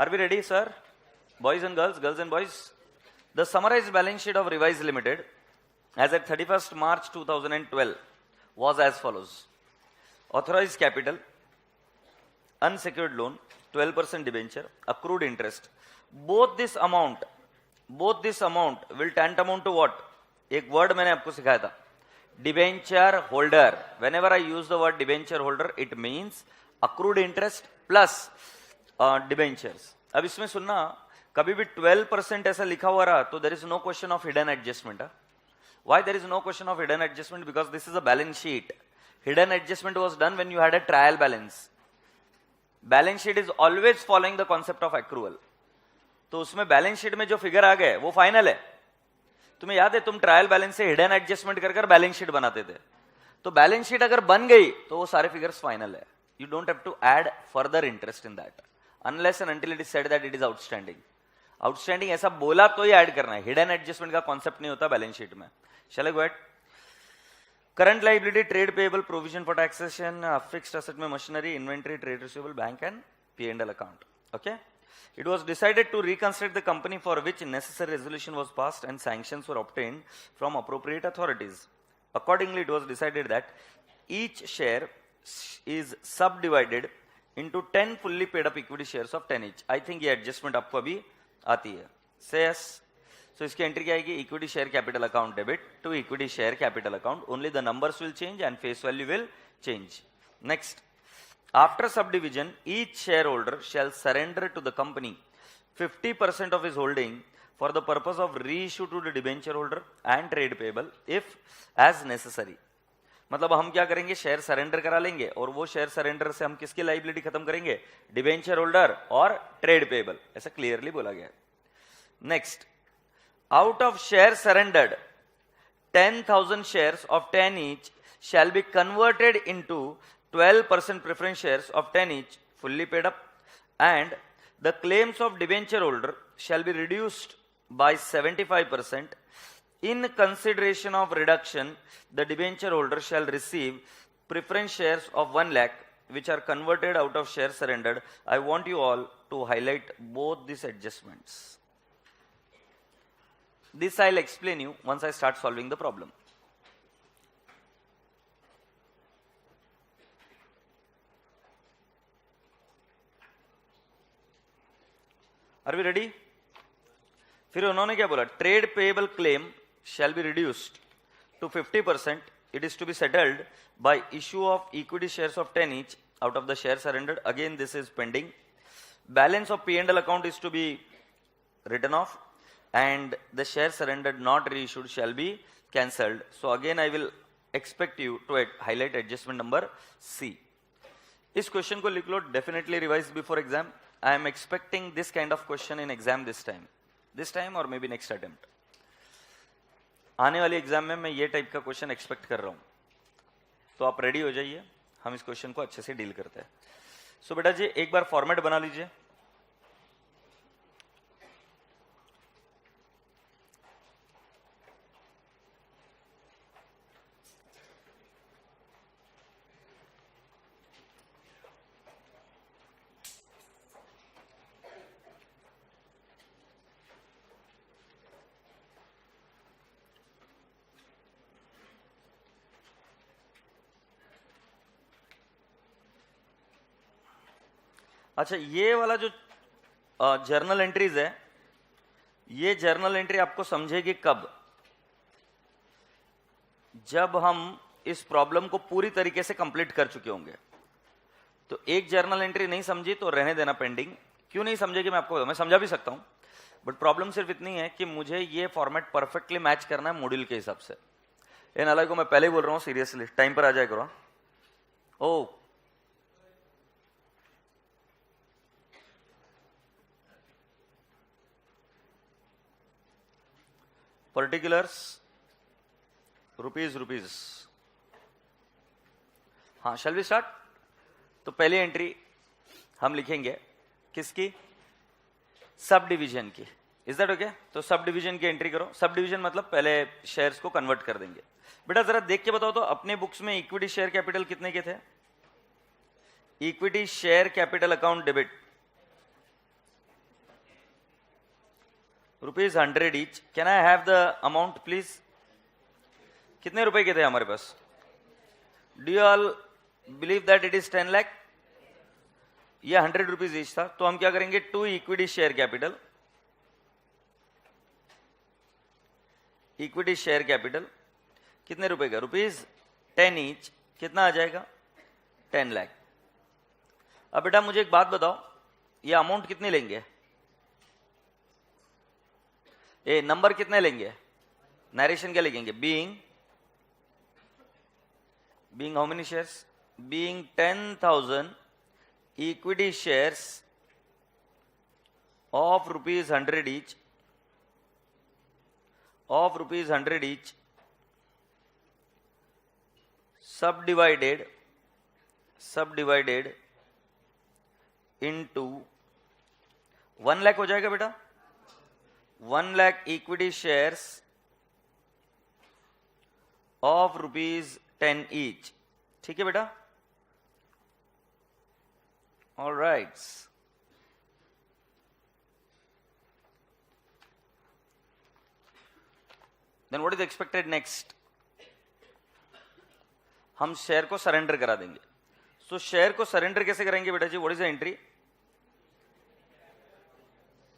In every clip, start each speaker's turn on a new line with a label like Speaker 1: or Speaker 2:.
Speaker 1: Are we ready, sir? Boys and girls, girls and boys. The summarized balance sheet of Revise Limited as at 31st March 2012 was as follows. Authorized capital, unsecured loan, 12% debenture, accrued interest. Both this amount will tantamount to what? एक word मैंने आपको सिखाया था, debenture holder. Whenever I use the word debenture holder, it means accrued interest plus debentures. अब इसमें सुनना, कभी भी 12% ऐसा लिखा हुआ रहा तो there is no question of hidden adjustment. Why there is no question of hidden adjustment? Because this is a balance sheet. Hidden adjustment was done when you had a trial balance. Balance sheet is always following the concept of accrual. तो उसमें balance sheet में जो figure आ गए वो final है. तुम्हें याद है, तुम ट्रायल बैलेंस से हिडन एडजस्टमेंट कर बैलेंस शीट बनाते थे. तो बैलेंस शीट अगर बन गई तो वो सारे फिगर्स फाइनल है. You don't have to add further interest in that unless and until it is said that it is outstanding. Outstanding ऐसा बोला तो ही ऐड करना है. हिडन एडजस्टमेंट का कॉन्सेप्ट नहीं होता बैलेंस शीट में. Shall I go ahead? Current liability, trade payable, provision for taxation, fixed asset में machinery, inventory, trade receivable, bank and P&L account. Okay. It was decided to reconstruct the company, for which necessary resolution was passed and sanctions were obtained from appropriate authorities. Accordingly, it was decided that each share is subdivided into 10 fully paid up equity shares of 10 each. I think ये adjustment आपको अभी आती है. Say yes. So इसकी entry क्या आएगी? Equity share capital account debit to equity share capital account. Only the numbers will change and face value will change. Next. After subdivision, each shareholder shall surrender to the company 50% of his holding for the purpose of reissue to the debenture holder and trade payable if as necessary. मतलब हम क्या करेंगे? Share surrender करा लेंगे और वो share surrender से हम किसकी लाइबिलिटी खत्म करेंगे? डिबेंचर होल्डर और ट्रेड पेएबल. ऐसा क्लियरली बोला गया. Next. Out of share surrendered 10,000 shares of 10 each shall be converted into 12% preference shares of 10 each fully paid up, and the claims of debenture holder shall be reduced by 75%. In consideration of reduction, the debenture holder shall receive preference shares of 1 lakh which are converted out of shares surrendered. I want you all to highlight both these adjustments. This I'll explain you once I start solving the problem. Are we ready? फिर उन्होंने क्या बोला? Trade payable claim shall be reduced to 50%. It is to be settled by issue of equity shares of 10 each out of the shares surrendered. Again, this is pending. Balance of P&L account is to be written off, and the shares surrendered not reissued shall be cancelled. So again, I will expect you to highlight adjustment number C. इस question को लिख लो. Definitely revise before exam. I am expecting this kind of question in exam this time or maybe next attempt. आने वाली exam में मैं ये type का question expect कर रहा हूं, तो आप रेडी हो जाइए. हम इस क्वेश्चन को अच्छे से डील करते हैं. सो बेटा जी, एक बार फॉर्मेट बना लीजिए. अच्छा, ये वाला जो जर्नल एंट्रीज है, ये जर्नल एंट्री आपको समझेगी कब? जब हम इस प्रॉब्लम को पूरी तरीके से कंप्लीट कर चुके होंगे. तो एक जर्नल एंट्री नहीं समझी तो रहने देना पेंडिंग. क्यों नहीं समझेगी मैं समझा भी सकता हूं, बट प्रॉब्लम सिर्फ इतनी है कि मुझे ये फॉर्मेट परफेक्टली मैच करना है मॉड्यूल के हिसाब से. इन अलग को मैं पहले ही बोल रहा हूं, सीरियसली टाइम पर आ जाए करो. ओ पर्टिकुलर्स रुपीज. हाँ, शैल वी स्टार्ट? तो पहली एंट्री हम लिखेंगे किसकी? सब डिवीजन की. Is that okay? तो सब डिवीजन की एंट्री करो. सब डिवीजन मतलब पहले शेयर्स को कन्वर्ट कर देंगे. बेटा जरा देख के बताओ तो, अपने बुक्स में इक्विटी शेयर कैपिटल कितने के थे? Equity share capital account debit ₹100 each. Can I have the amount please? कितने रुपए के थे हमारे पास? Do you all believe that it is 10 lakh? ये 100 रुपीज ईच था, तो हम क्या करेंगे? 2 equity share capital, equity share capital कितने रुपए का? ₹10 ईच, कितना आ जाएगा? 10 लाख। अब बेटा मुझे एक बात बताओ, ये अमाउंट कितने लेंगे? ये नंबर कितने लेंगे? नरेशन क्या लिखेंगे? Being how many shares? Being 10,000 equity shares of ₹100 each, subdivided into 1 lakh हो जाएगा बेटा। 1 lakh equity shares of ₹10 each, ठीक है बेटा? All right. Then what is expected next? हम शेयर को सरेंडर करा देंगे। तो शेयर को सरेंडर कैसे करेंगे बेटा जी? What is the entry?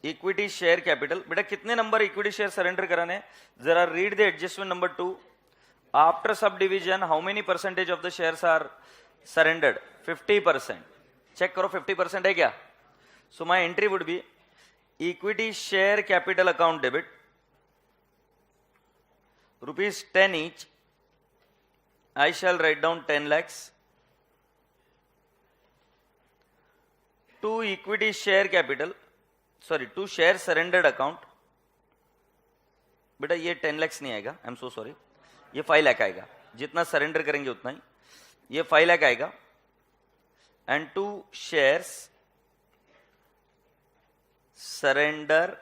Speaker 1: Equity share capital. बेटा कितने नंबर इक्विटी शेयर सरेंडर कराने? जरा read the adjustment number 2। After subdivision how many percentage of the shares are surrendered? 50%। Check करो 50% है क्या? So my entry would be equity share capital account debit ₹10 each. I shall write down 10 lakhs. 2 equity share capital, sorry 2 share surrendered account. बेटा ये 10 lakhs नहीं आएगा, I am so sorry, ये 5 लाख आएगा। जितना सरेंडर करेंगे उतना ही, ये 5 लाख आएगा। And 2 shares surrender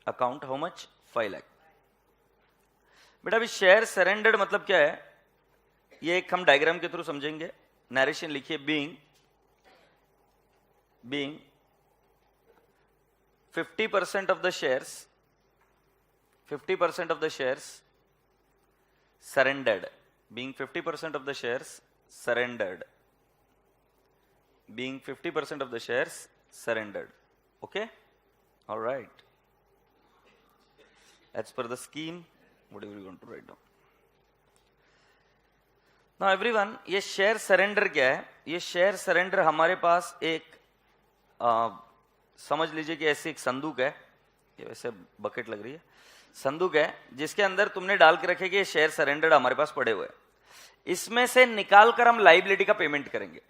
Speaker 1: account, how much? 5 lakh। बेटा अभी शेयर सरेंडर्ड मतलब क्या है, ये एक हम डायग्राम के थ्रू समझेंगे। नरेशन लिखिए, being 50% of the shares, 50% of the shares surrendered, being 50% of the shares surrendered, being 50% of the shares surrendered. Okay, all right, as per the scheme whatever you want to write down. Now everyone, ये share surrender क्या है? ये share surrender हमारे पास एक समझ लीजिए कि ऐसी एक संदूक है, ये वैसे बकेट लग रही है, संदूक है जिसके अंदर तुमने डाल के रखे कि ये शेयर सरेंडर हमारे पास पड़े हुए हैं। इसमें से निकालकर हम लाइबिलिटी का पेमेंट करेंगे।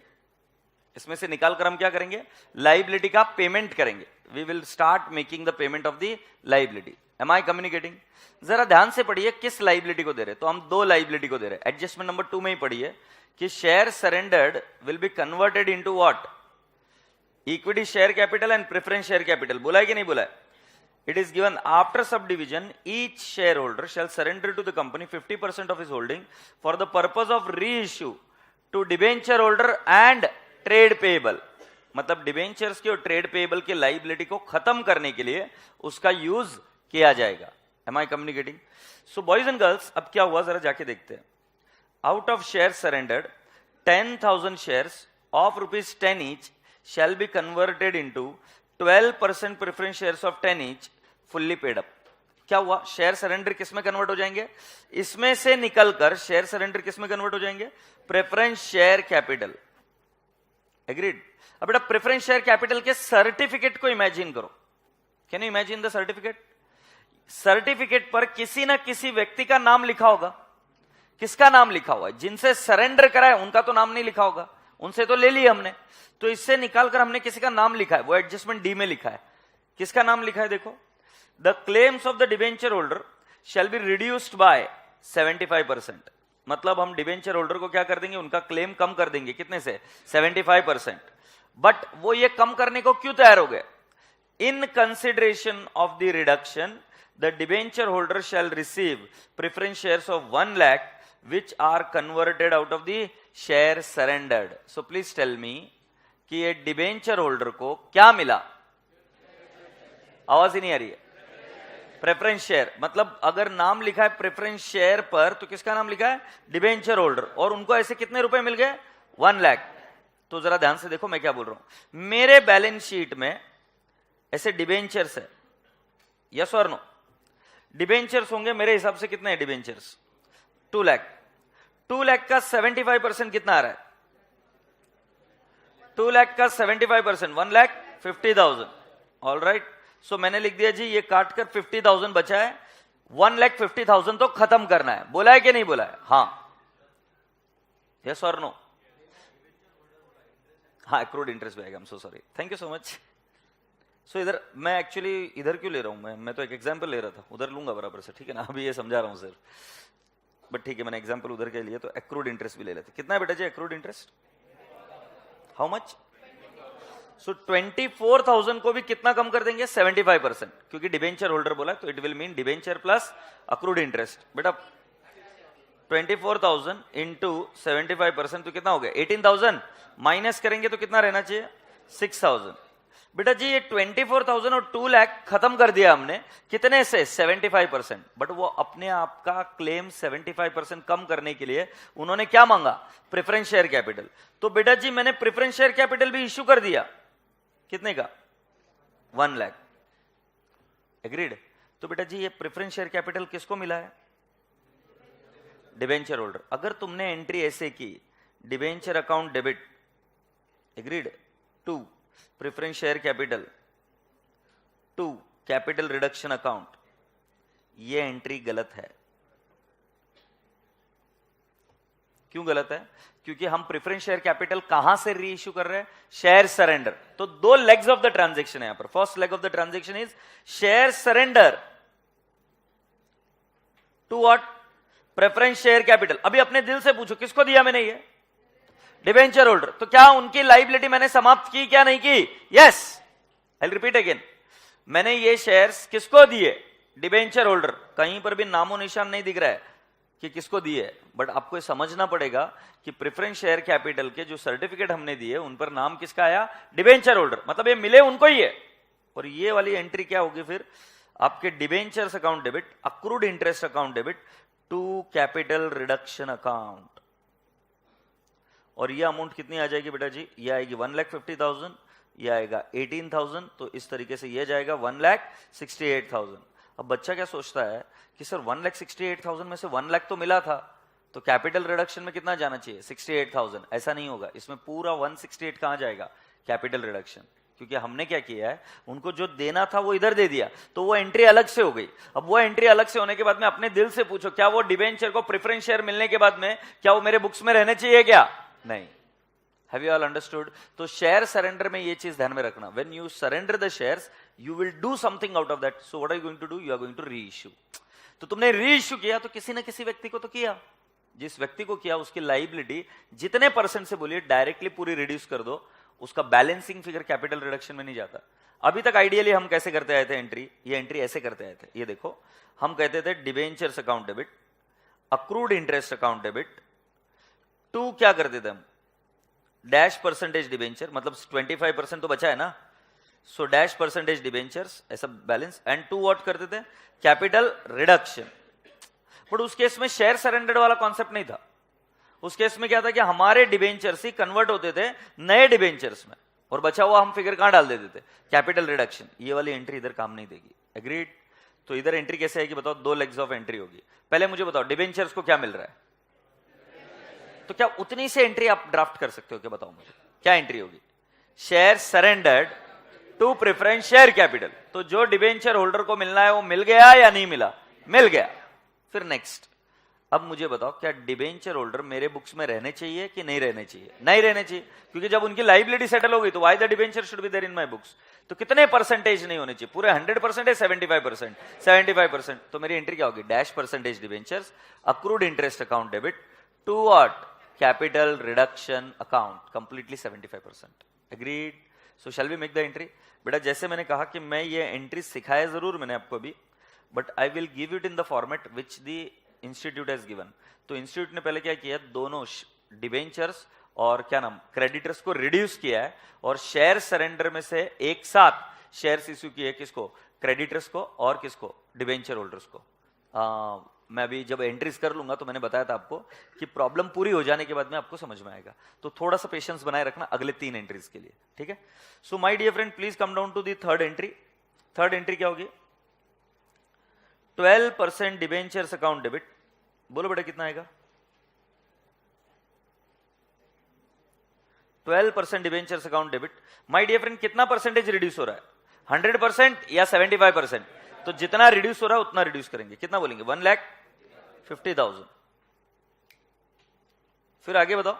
Speaker 1: इसमें से निकालकर हम क्या करेंगे? लाइबिलिटी का पेमेंट करेंगे। We will start making the payment of the liability. Am I communicating? जरा ध्यान से पढ़िए किस लाइबिलिटी को दे रहे। तो हम 2 लाइबिलिटी को दे रहे। एडजस्टमेंट नंबर 2 में ही पढ़िए कि share surrendered will be converted into what? Equity share capital and preference share capital. बोला है कि नहीं बोला है? It is given after subdivision, each shareholder shall surrender to the company 50% of his holding for the purpose of reissue to debenture holder and trade payable. मतलब debentures की और trade payable की लाइबिलिटी को खत्म करने के लिए उसका यूज किया जाएगा। Am I communicating? So boys and girls, अब क्या हुआ जरा जाके देखते हैं। Out of shares surrendered, 10,000 shares of ₹10 each shall be converted into 12% preference shares of 10 each fully paid up. क्या हुआ? शेयर सरेंडर किस में कन्वर्ट हो जाएंगे? इसमें से निकलकर शेयर सरेंडर किस में कन्वर्ट हो जाएंगे? Preference share capital. एग्रीड? अब बेटा प्रेफरेंस शेयर कैपिटल के सर्टिफिकेट को इमेजिन करो। Can you imagine the certificate? Certificate पर किसी ना किसी व्यक्ति का नाम लिखा होगा। किसका नाम लिखा हुआ है? जिनसे सरेंडर करा है उनका तो नाम नहीं लिखा होगा, उनसे तो ले लिया हमने। तो इससे निकालकर हमने किसी का नाम लिखा है, वो एडजस्टमेंट डी में लिखा है। किसका नाम लिखा है? देखो, the claims of the debenture holder shall be reduced by 75%। मतलब हम डिबेंचर होल्डर को क्या कर देंगे? उनका क्लेम कम कर देंगे। कितने से? 75%। बट वो ये कम करने को क्यों तैयार हो गए? In consideration of the reduction the debenture holder shall receive preference shares of 1 lakh which are converted out of the share surrendered. So please tell me कि ये डिबेंचर होल्डर को क्या मिला? आवाज ही नहीं आ रही है। प्रेफरेंस शेयर मतलब अगर नाम लिखा है प्रेफरेंस शेयर पर तो किसका नाम लिखा है? Debenture holder. और उनको ऐसे कितने रुपए मिल गए? 1 लाख। तो जरा ध्यान से देखो मैं क्या बोल रहा हूं। मेरे बैलेंस शीट में ऐसे डिबेंचर्स है, यस और नो? डिबेंचर्स होंगे मेरे हिसाब से कितने हैं डिबेंचर्स? 2 लाख। 2 लाख का 75% कितना आ रहा है? 2 लाख का 75% 1,50,000। ऑल राइट, सो मैंने लिख दिया जी ये काट कर 50,000 बचा है, 1,50,000 तो खत्म करना है। बोला है कि नहीं बोला है? हाँ, यस और नो? हाँ, एक्रूड इंटरेस्ट भी आएगा। I am so sorry, thank you so much. So इधर मैं एक्चुअली इधर क्यों ले रहा हूं? मैं तो एक एग्जांपल ले रहा था, उधर लूंगा बराबर से, ठीक है ना? अभी ये समझा रहा हूं सर, बट ठीक है मैंने एग्जांपल उधर के लिए तो एक्रूड इंटरेस्ट भी ले लेते। कितना है बेटा जी accrued interest? How much? So 24,000 को भी कितना कम कर देंगे? 75%, क्योंकि डिबेंचर होल्डर बोला तो it will mean debenture plus accrued interest. बेटा 24,000 इंटू 75% तो कितना हो गया? 18,000। माइनस करेंगे तो कितना रहना चाहिए? 6,000। बेटा जी ये 24,000 और 2 लाख खत्म कर दिया हमने, कितने से? 75%। बट वो अपने आप का क्लेम 75% कम करने के लिए उन्होंने क्या मांगा? Preference share capital. तो बेटा जी मैंने प्रेफरेंस शेयर कैपिटल भी इश्यू कर दिया, कितने का? 1 लाख। एग्रीड? तो बेटा जी ये प्रेफरेंस शेयर कैपिटल किसको मिला है? Debenture holder. अगर तुमने एंट्री ऐसे की debenture account debit, agreed, to preference share capital to capital reduction account, ये एंट्री गलत है। क्यों गलत है? क्योंकि हम प्रेफरेंस शेयर कैपिटल कहां से री इश्यू कर रहे हैं? Share surrender. तो 2 लेग्स ऑफ द ट्रांजेक्शन है यहां पर। First leg of the transaction is share surrender to what? Preference share capital. अभी अपने दिल से पूछो किसको दिया मैंने ये? Debenture holder. तो क्या उनकी लायबिलिटी मैंने समाप्त की क्या नहीं की? यस। आई रिपीट अगेन, मैंने ये शेयर्स किसको दिए? Debenture holder. कहीं पर भी नामो निशान नहीं दिख रहा है कि किसको दिए, बट आपको ये समझना पड़ेगा कि प्रेफरेंस शेयर कैपिटल के जो सर्टिफिकेट हमने दिए उन पर नाम किसका आया? Debenture holder. मतलब ये मिले उनको ही है। और ये वाली एंट्री क्या होगी फिर? आपके debentures account debit, accrued interest account debit to capital reduction account. और ये अमाउंट कितनी आ जाएगी बेटा जी? ये आएगी 1,50,000, ये आएगा 18,000, तो इस तरीके से ये जाएगा 1,68,000। अब बच्चा क्या सोचता है कि सर 1,68,000 में से 1 लाख तो मिला था, तो कैपिटल रिडक्शन में कितना जाना चाहिए? 68,000। ऐसा नहीं होगा, इसमें पूरा 168 कहां जाएगा? Capital reduction. क्योंकि हमने क्या किया है, उनको जो देना था वो इधर दे दिया, तो वो एंट्री अलग से हो गई। अब वो एंट्री अलग से होने के बाद में अपने दिल से पूछो, क्या वो डिबेंचर को प्रेफरेंस शेयर मिलने के बाद में क्या वो मेरे बुक्स में रहने चाहिए क्या? नहीं। Have you all understood? तो शेयर सरेंडर में ये चीज ध्यान में रखना, when you surrender the shares you will do something out of that. So what are you going to do? You are going to reissue. तो तुमने री इश्यू किया तो किसी ना किसी व्यक्ति को तो किया, जिस व्यक्ति को किया उसकी लायबिलिटी जितने परसेंट से बोलिए डायरेक्टली पूरी रिड्यूस कर दो, उसका बैलेंसिंग फिगर कैपिटल रिडक्शन में नहीं जाता। अभी तक आइडियली हम कैसे करते आए थे एंट्री? ये एंट्री ऐसे करते आए थे, ये देखो, हम कहते थे debentures account debit, accrued interest account debit to क्या करते थे हम? डैश परसेंटेज डिबेंचर, मतलब 25% तो बचा है ना, सो डैश परसेंटेज डिबेंचर्स ऐसा बैलेंस, एंड टू व्हाट करते थे? Capital reduction. बट उस केस में शेयर सरेंडर वाला कॉन्सेप्ट नहीं था। उस केस में क्या था कि हमारे डिबेंचर्स ही कन्वर्ट होते थे नए डिबेंचर्स में, और बचा हुआ हम फिगर कहां डाल देते थे? Capital reduction. ये वाली एंट्री इधर काम नहीं देगी। एग्रीड? तो इधर एंट्री कैसे आएगी बताओ? 2 लेग्स ऑफ एंट्री होगी। पहले मुझे बताओ डिबेंचर्स को क्या मिल रहा है? तो क्या उतनी से एंट्री आप ड्राफ्ट कर सकते हो क्या? बताओ मुझे क्या एंट्री होगी? Share surrendered to preference share capital. तो जो डिबेंचर होल्डर को मिलना है वो मिल गया या नहीं मिला? मिल गया। फिर नेक्स्ट, अब मुझे बताओ क्या डिबेंचर होल्डर मेरे बुक्स में रहने चाहिए कि नहीं रहने चाहिए? नहीं रहने चाहिए, क्योंकि जब उनकी लायबिलिटी सेटल हो गई तो why the debenture should be there in my books? तो कितने परसेंटेज नहीं होने चाहिए? पूरे 100% है? 75%? 75%। तो मेरी एंट्री क्या होगी? Dash percentage debentures, accrued interest account debit to what? Capital reduction account, completely 75%। Agreed? So shall we make the entry? बेटा जैसे मैंने कहा कि मैं ये एंट्री सिखाया जरूर मैंने आपको अभी, but I will give it in the format which the institute has given. तो इंस्टीट्यूट ने पहले क्या किया? दोनों डिबेंचर्स और क्या नाम क्रेडिटर्स को रिड्यूस किया है, और शेयर सरेंडर में से एक साथ शेयर्स इश्यू किए किसको? क्रेडिटर्स को और किसको, डिबेंचर होल्डर्स को। मैं अभी जब एंट्रीज कर लूंगा तो मैंने बताया था आपको कि प्रॉब्लम पूरी हो जाने के बाद में आपको समझ में आएगा, तो थोड़ा सा पेशेंस बनाए रखना अगले 3 एंट्रीज के लिए, ठीक है। So my dear friend, please come down to the third entry. Third entry क्या होगी, 12% डिबेंचर्स अकाउंट डेबिट। बोलो बेटा कितना आएगा, 12% debentures account debit. My dear friend, कितना परसेंटेज रिड्यूस हो रहा है, 100% या 75%? तो जितना रिड्यूस हो रहा है उतना रिड्यूस करेंगे। कितना बोलेंगे, 1,50,000। फिर आगे बताओ,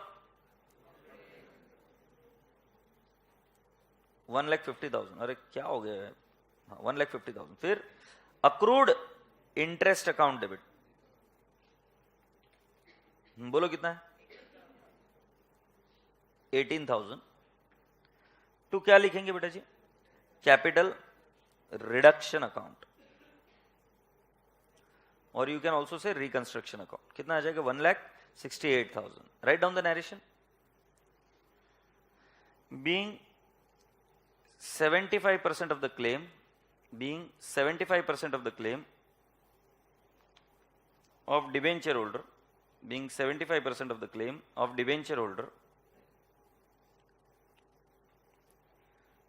Speaker 1: 1,50,000। अरे क्या हो गया है, 1,50,000। फिर अक्रूड इंटरेस्ट अकाउंट डेबिट, बोलो कितना है, 18,000। तो क्या लिखेंगे बेटा जी, कैपिटल रिडक्शन अकाउंट, और you can also say reconstruction account. कितना आ जाएगा, 1,68,000। Right down the narration. Being 75% of the claim, being 75% of the claim of debenture holder, being 75% of the claim of debenture holder,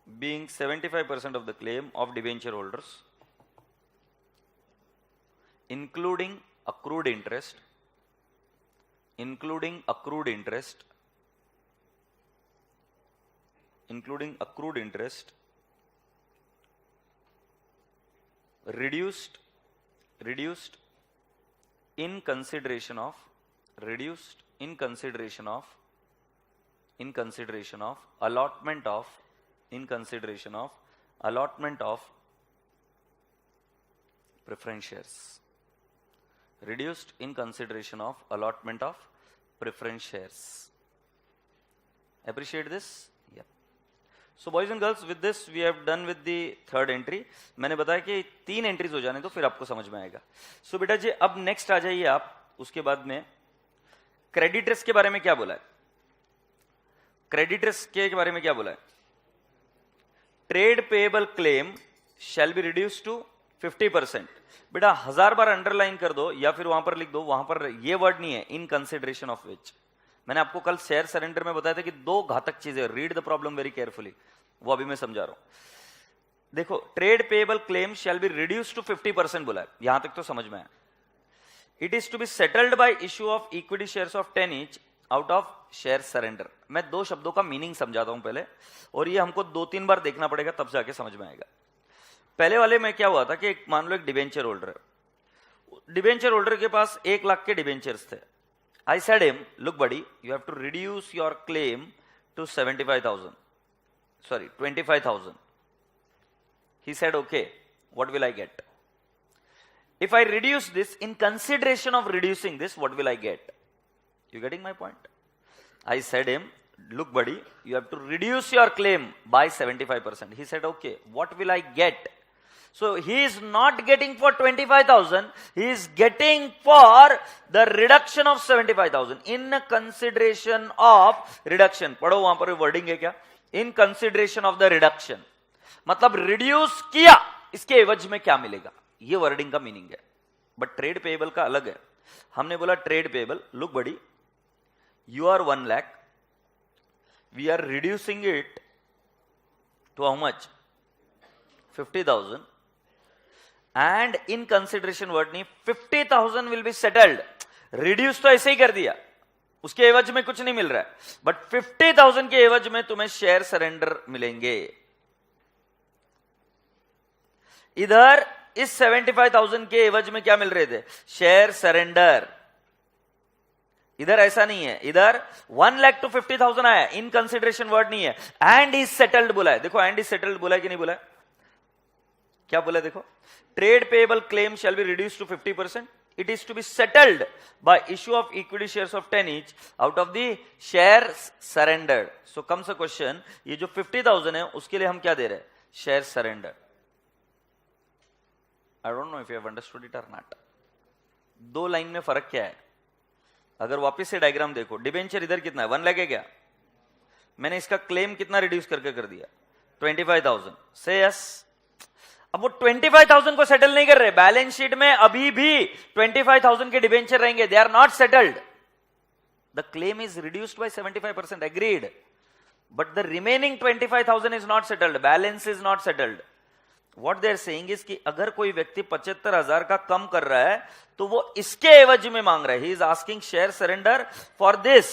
Speaker 1: being 75% of the claim of debenture holders, including accrued interest, including accrued interest, including accrued interest, reduced in consideration of, reduced in consideration of, in consideration of allotment of, in consideration of allotment of preference shares, reduced in consideration of allotment of preference shares. Appreciate this? Yeah. So boys and girls, with this we have done with the third entry. मैंने बताया कि 3 entries हो जाने तो फिर आपको समझ में आएगा। सो बेटा जी अब नेक्स्ट आ जाइए आप, उसके बाद में क्रेडिटर्स के बारे में क्या बोला है, क्रेडिटर्स के बारे में क्या बोला है, trade payable claim shall be reduce to 50%। बेटा 1000 बार अंडरलाइन कर दो या फिर वहां पर लिख दो, वहां पर ये वर्ड नहीं है, इन कंसिडरेशन ऑफ विच। मैंने आपको कल शेयर सरेंडर में बताया था कि 2 घातक चीजें, read the problem very carefully, वो अभी मैं समझा रहा हूं। देखो, trade payable claim shall be reduce to 50% बोला है, यहां तक तो समझ में आया। It is to be settled by issue of equity shares of 10 each out of share surrender. मैं 2 शब्दों का मीनिंग समझाता हूं पहले, और ये हमको 2-3 बार देखना पड़ेगा तब जाके समझ में आएगा। पहले वाले में क्या हुआ था कि मान लो एक डिबेंचर होल्डर है, डिबेंचर होल्डर के पास 1 लाख के डिबेंचर्स थे। I said him, look buddy, you have to reduce your claim to 75,000, sorry 25,000। He said okay, what will I get? If I reduce this, in consideration of reducing this, what will I get? You getting my point? I said him, look buddy, you have to reduce your claim by 75%. He said, okay, what will I get? So he is not getting for 25,000, he is getting for the reduction of 75,000 in consideration of reduction. पढ़ो वहां पर wording है क्या? In consideration of the reduction. मतलब reduce किया, इसके एवज में क्या मिलेगा? ये वर्डिंग का मीनिंग है, बट ट्रेड पेएबल का अलग है। हमने बोला trade payable, look buddy, you are 1 lakh, we are reducing it to how much, 50,000, and in consideration word नहीं, 50,000 विल बी सेटल्ड। रिड्यूस तो ऐसे ही कर दिया, उसके एवज में कुछ नहीं मिल रहा है, बट 50,000 के एवज में तुम्हें शेयर सरेंडर मिलेंगे। इधर इस 75,000 के एवज में क्या मिल रहे थे? Share surrender. इधर ऐसा नहीं है, इधर 1 लाख टू 50,000 आया, इन कंसिडरेशन वर्ड नहीं है, एंड इज सेटल्ड बोला है। देखो एंड इज सेटल्ड बोला है कि नहीं बोला है? क्या बोला है देखो, trade payable claim shall be reduce to 50%, it is to be settled by issue of equity shares of 10 each out of the share surrender. So comes a question, ये जो 50,000 है उसके लिए हम क्या दे रहे हैं? Share surrender. I don't know if you have understood it or not. 2 line में फर्क क्या है? अगर वापस से डायग्राम देखो, डिबेंचर इधर कितना है? 1 लाख है क्या? मैंने इसका क्लेम कितना रिड्यूस करके कर दिया? 25,000। से यस। अब वो 25,000 को सेटल नहीं कर रहे, बैलेंस शीट में अभी भी 25,000 के डिबेंचर रहेंगे, they are not settled. The claim is reduced by 75%, agreed, but the remaining 25,000 is not settled, balance is not settled. What they are saying is कि अगर कोई व्यक्ति 75,000 का कम कर रहा है तो वो इसके एवज में मांग रहा है. He is asking share surrender for this.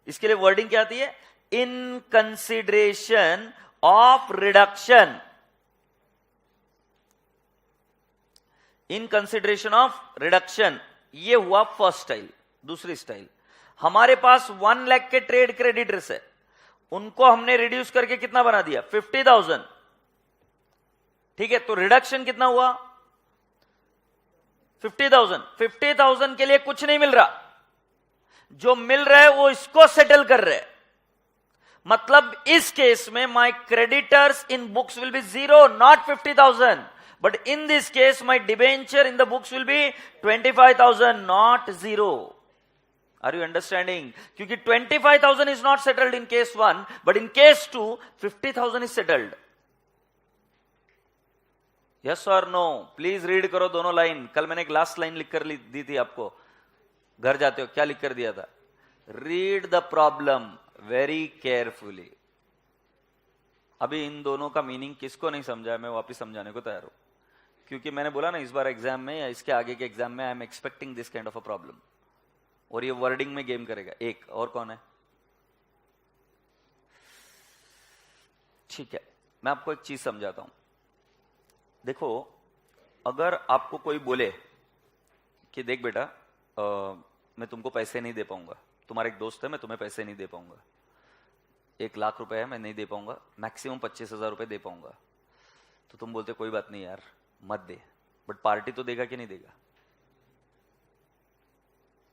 Speaker 1: इसके लिए वर्डिंग क्या आती है? इन consideration of reduction. In consideration of reduction, ये हुआ फर्स्ट स्टाइल. दूसरी स्टाइल, हमारे पास 1 लाख के ट्रेड क्रेडिटर्स है, उनको हमने रिड्यूस करके कितना बना दिया? 50,000. ठीक है, तो रिडक्शन कितना हुआ? 50,000. 50,000 के लिए कुछ नहीं मिल रहा, जो मिल रहा है वो इसको सेटल कर रहे हैं. मतलब इस केस में my creditors in books will be 0, not 50,000. But in this case my debenture in the books will be 25,000, not 0. Are you understanding? क्योंकि 25,000 is not settled in case 1, but in case 2, 50,000 is settled. Yes or no? Please read करो दोनों line. कल मैंने एक last line लिख कर दी थी आपको, घर जाते हो क्या लिख कर दिया था? Read the problem very carefully. अभी इन दोनों का मीनिंग किसको नहीं समझा है, मैं वापिस समझाने को तैयार हूं, क्योंकि मैंने बोला ना इस बार एग्जाम में या इसके आगे के एग्जाम में I am expecting this kind of a problem. और ये वर्डिंग में गेम करेगा. एक और कौन है? ठीक है, मैं आपको एक चीज समझाता हूं. देखो, अगर आपको कोई बोले कि देख बेटा, मैं तुमको पैसे नहीं दे पाऊंगा, तुम्हारा एक दोस्त है, मैं तुम्हें पैसे नहीं दे पाऊंगा, 1 लाख रुपए है, मैं नहीं दे पाऊंगा, मैक्सिमम 25,000 रुपए दे पाऊंगा. तो तुम बोलते कोई बात नहीं यार, मत दे, बट पार्टी तो देगा कि नहीं देगा?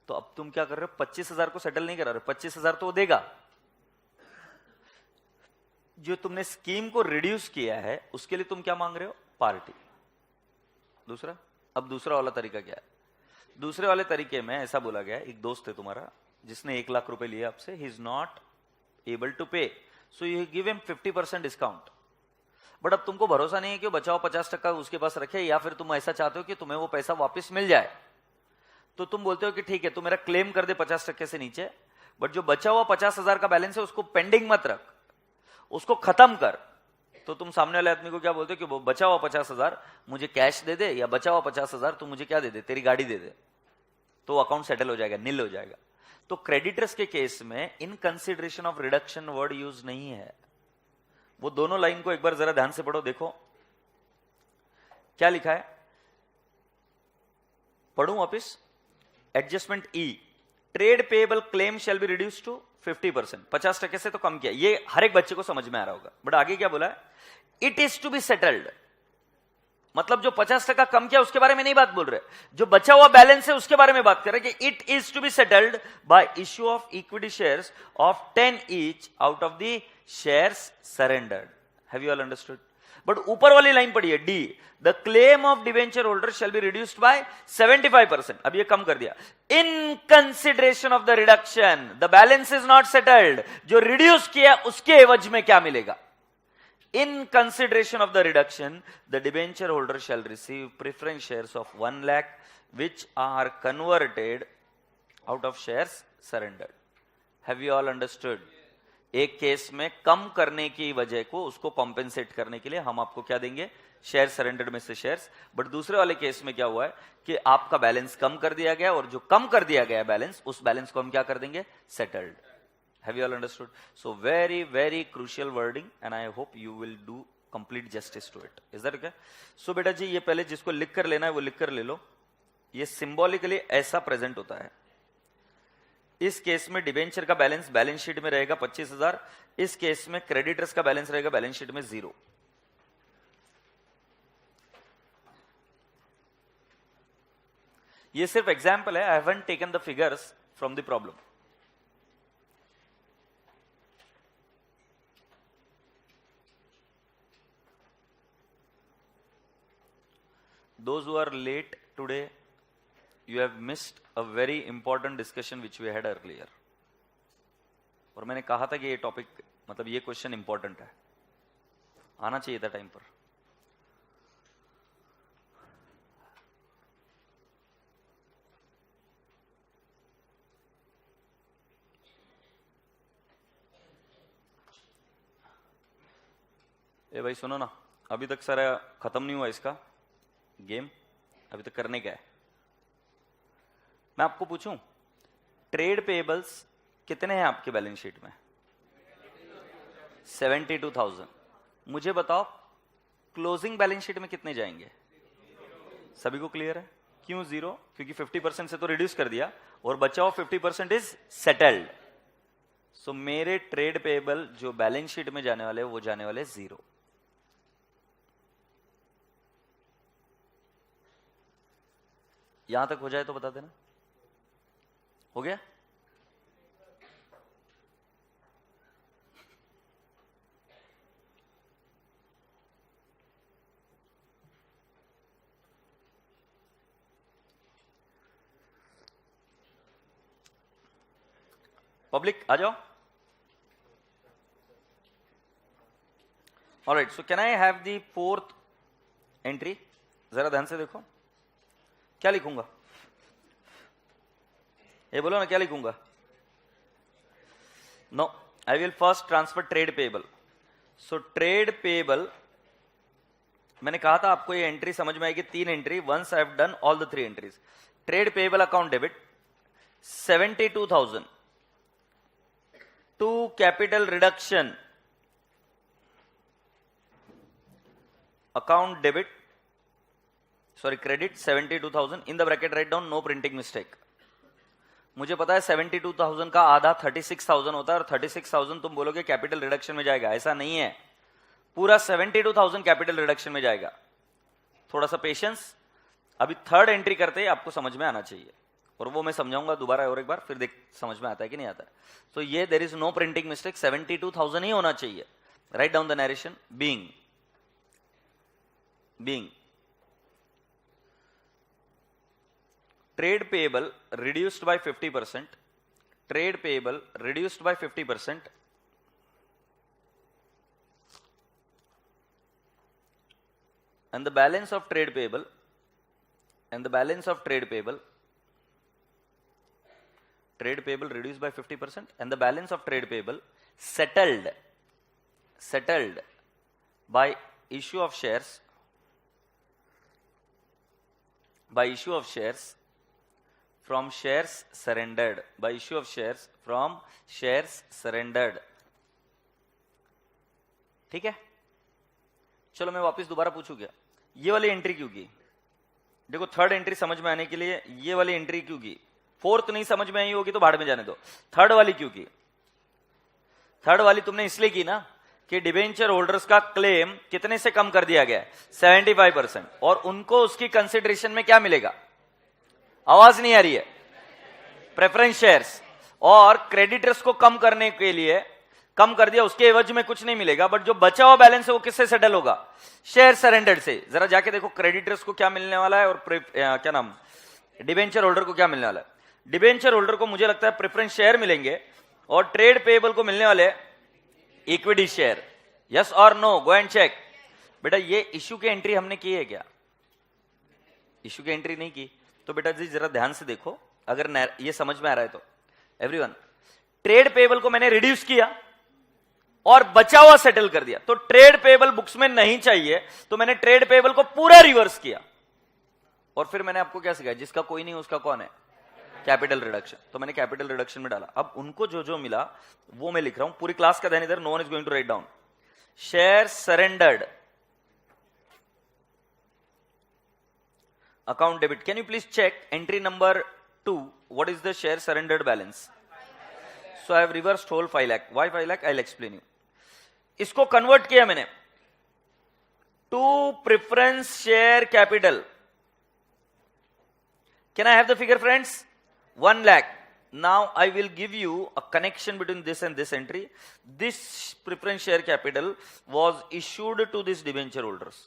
Speaker 1: तो अब तुम क्या कर रहे हो? 25,000 को सेटल नहीं करा रहे, 25,000 तो वो देगा. जो तुमने स्कीम को रिड्यूस किया है उसके लिए तुम क्या मांग रहे हो? पार्टी. दूसरा, अब दूसरा वाला तरीका क्या है? दूसरे वाले तरीके में ऐसा बोला गया, एक दोस्त है तुम्हारा जिसने 1 लाख रुपए लिए आपसे, ही is not able to pay, so you give him 50% discount. But अब तुमको भरोसा नहीं है कि बचाओ 50% उसके पास रखे, या फिर तुम ऐसा चाहते हो कि तुम्हें वो पैसा वापस मिल जाए. तो तुम बोलते हो कि ठीक है, तू मेरा क्लेम कर दे 50% से नीचे, बट जो बचा हुआ 50,000 का बैलेंस है उसको पेंडिंग मत रख, उसको खत्म कर. तो तुम सामने वाले आदमी को क्या बोलते हो कि वो बचा हुआ 50,000 मुझे कैश दे दे, या बचा हुआ 50,000 तू मुझे क्या दे दे? तेरी गाड़ी दे दे. तो अकाउंट सेटल हो जाएगा, नील हो जाएगा. तो क्रेडिटर्स के केस में इन consideration of reduction word use नहीं है. वो दोनों लाइन को एक बार जरा ध्यान से पढ़ो. देखो क्या लिखा है, पढ़ूं वापिस. Adjustment E, trade payable claim shall be reduce to 50%. 50% से तो कम किया, ये हर एक बच्चे को समझ में आ रहा होगा. बट आगे क्या बोला है? It is to be settled. मतलब जो 50% कम किया उसके बारे में नहीं बात बोल रहे, जो बचा हुआ बैलेंस है उसके बारे में बात कर रहे कि it is to be settled by issue of equity shares of 10 each out of the shares surrendered. Have you all understood? But ऊपर वाली लाइन पढ़िए, D, the claim of debenture holder shall be reduced by 75%. अब ये कम कर दिया. In consideration of the reduction the balance is not settled. जो reduce किया उसके एवज में क्या मिलेगा? In consideration of the reduction, the debenture holder shall receive preference shares of 1 lakh which are converted out of shares surrendered. Have you all understood? एक case में कम करने की वजह को उसको कॉम्पेंसेट करने के लिए हम आपको क्या देंगे? शेयर सरेंडर्ड में से शेयर्स. बट दूसरे वाले केस में क्या हुआ है कि आपका बैलेंस कम कर दिया गया, और जो कम कर दिया गया बैलेंस, उस बैलेंस को हम क्या कर देंगे? Settled. Have you all understood? So very, very crucial wording, and I hope you will do complete justice to it. Is that okay? So बेटा जी, ये पहले जिसको लिख कर लेना है वो लिख कर ले लो. ये सिंबॉलिकली ऐसा प्रेजेंट होता है. इस केस में डिबेंचर का बैलेंस बैलेंस शीट में रहेगा 25,000. इस केस में क्रेडिटर्स का बैलेंस रहेगा बैलेंस शीट में 0. ये सिर्फ एग्जाम्पल है. I haven't taken the figures from the problem. Those who are late today, you have missed a very important discussion which we had earlier. और मैंने कहा था कि ये टॉपिक, मतलब ये क्वेश्चन इंपॉर्टेंट है. आना चाहिए था टाइम पर। ए भाई सुनो ना, अभी तक सारा खत्म नहीं हुआ इसका गेम, अभी तक करने क्या है। मैं आपको पूछूं, ट्रेड पेबल्स कितने हैं आपके बैलेंस शीट में? 72,000। मुझे बताओ क्लोजिंग बैलेंस शीट में कितने जाएंगे? सभी को क्लियर है? क्यों जीरो? क्योंकि 50% से तो रिड्यूस कर दिया और बचा हुआ 50% इज सेटल्ड। सो मेरे ट्रेड पेबल जो बैलेंस शीट में जाने वाले वो जाने वाले जीरो। यहां तक हो जाए तो बता देना। हो गया? पब्लिक आ जाओ। Alright, so can I have the fourth entry? जरा ध्यान से देखो क्या लिखूंगा, ये बोलो ना क्या लिखूंगा। No, I will first transfer trade payable. So trade payable, मैंने कहा था आपको ये एंट्री समझ में आएगी, 3 entry. Once I have done all the 3 entries, trade payable account debit 72,000 to capital reduction account debit, sorry credit 72,000 in the bracket write down no printing mistake। मुझे पता है 72,000 का आधा 36,000 होता है और 36,000 तुम बोलोगे कैपिटल रिडक्शन में जाएगा, ऐसा नहीं है। पूरा 72,000 कैपिटल रिडक्शन में जाएगा। थोड़ा सा पेशेंस, अभी थर्ड एंट्री करते ही आपको समझ में आना चाहिए और वो मैं समझाऊंगा दोबारा और एक बार, फिर देख समझ में आता है कि नहीं आता है। तो ये there is no printing mistake, 72,000 ही होना चाहिए। Write down the narration. Being trade payable reduced by 50%, trade payable reduced by 50%, and the balance of trade payable reduced by 50%, and the balance of trade payable settled by issue of shares from shares surrendered, by issue of shares from shares surrendered। ठीक है, चलो मैं वापस दोबारा पूछूं क्या, ये वाली एंट्री क्यों की? देखो थर्ड एंट्री समझ में आने के लिए ये वाली एंट्री क्यों की? फोर्थ नहीं समझ में आई होगी तो भाड़ में जाने दो। थर्ड वाली क्यों की? थर्ड वाली तुमने इसलिए की ना कि डिबेंचर होल्डर्स का क्लेम कितने से कम कर दिया गया है? 75%, और उनको उसकी कंसिडरेशन में क्या मिलेगा? आवाज नहीं आ रही है। Preference shares. और क्रेडिटर्स को कम करने के लिए कम कर दिया, उसके एवज में कुछ नहीं मिलेगा, बट जो बचा हुआ बैलेंस है वो किससे सेटल होगा? शेयर सरेंडर्ड से। जरा जाके देखो क्रेडिटर्स को क्या मिलने वाला है और क्या नाम डिबेंचर होल्डर को क्या मिलने वाला है। डिबेंचर होल्डर को मुझे लगता है प्रेफरेंस शेयर मिलेंगे और ट्रेड पेएबल को मिलने वाले इक्विटी शेयर। यस और नो? Go and check. बेटा ये इश्यू की एंट्री हमने की है क्या? इश्यू की एंट्री नहीं की। तो बेटा जी जरा ध्यान से देखो, अगर ये समझ में आ रहा है तो। एवरीवन, ट्रेड पेएबल को मैंने रिड्यूस किया और बचा हुआ सेटल कर दिया, तो ट्रेड पेएबल बुक्स में नहीं चाहिए, तो मैंने ट्रेड पेएबल को पूरा रिवर्स किया। और फिर मैंने आपको क्या सिखाया? जिसका कोई नहीं उसका कौन है? Capital reduction. तो मैंने कैपिटल रिडक्शन में डाला। अब उनको जो जो मिला वो मैं लिख रहा हूं, पूरी क्लास का ध्यान इधर। No one is going to write down. Share surrendered account debit. Can you please check entry number 2? What is the share surrendered balance? So I have reversed whole 5 lakh. Why 5 lakh? I'll explain you. इसको convert किया मैंने to preference share capital. Can I have the figure, friends? 1 lakh. Now I will give you a connection between this and this entry. This preference share capital was issued to these debenture holders.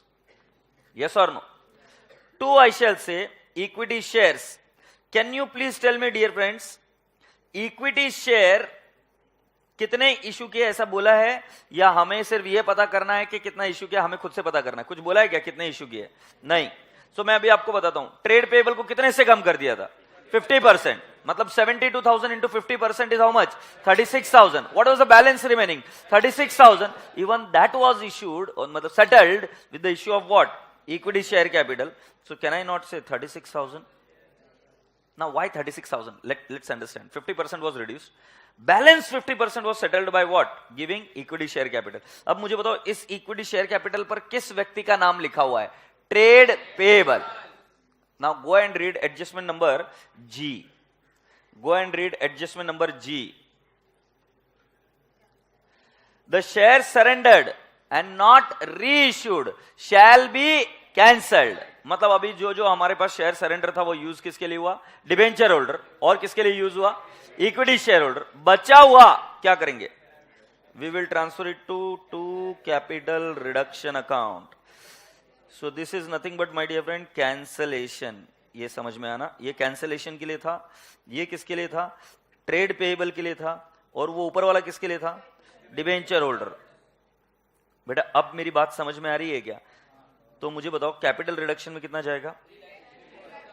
Speaker 1: Yes or no? 2 I shall say equity shares. Can you please tell me, dear friends, equity share कितने issue किए ऐसा बोला है, या हमें सिर्फ ये पता करना है कि कितना इशू किया, हमें खुद से पता करना है? कुछ बोला है क्या कितने इशू किए? नहीं। सो मैं अभी आपको बताता हूं, ट्रेड पेएबल को कितने से कम कर दिया था? 50%, मतलब 72,000 into 50% is how much? 36,000. What was the balance remaining? 36,000. Even that was issued, or मतलब settled with the issue of what? Equity share capital. So can I not say 36,000? Now why 36,000? Let's understand. 50% was reduced. Balance 50% was settled by what? Giving equity share capital. अब मुझे बताओ इस equity share capital पर किस व्यक्ति का नाम लिखा हुआ है? Trade payable. Now go and read adjustment number G. Go and read adjustment number G. The shares surrendered and not reissued shall be cancelled. मतलब अभी जो जो हमारे पास शेयर सरेंडर था वो यूज किसके लिए हुआ? Debenture holder. और किसके लिए यूज हुआ? Equity share holder. बचा हुआ क्या करेंगे? We will transfer it to capital reduction account. So this is nothing but my dear friend cancellation. ये समझ में आना, ये कैंसलेशन के लिए था. ये किसके लिए था? ट्रेड पेएबल के लिए था. और वो ऊपर वाला किसके लिए था? Debenture holder. बेटा अब मेरी बात समझ में आ रही है क्या? तो मुझे बताओ कैपिटल रिडक्शन में कितना जाएगा?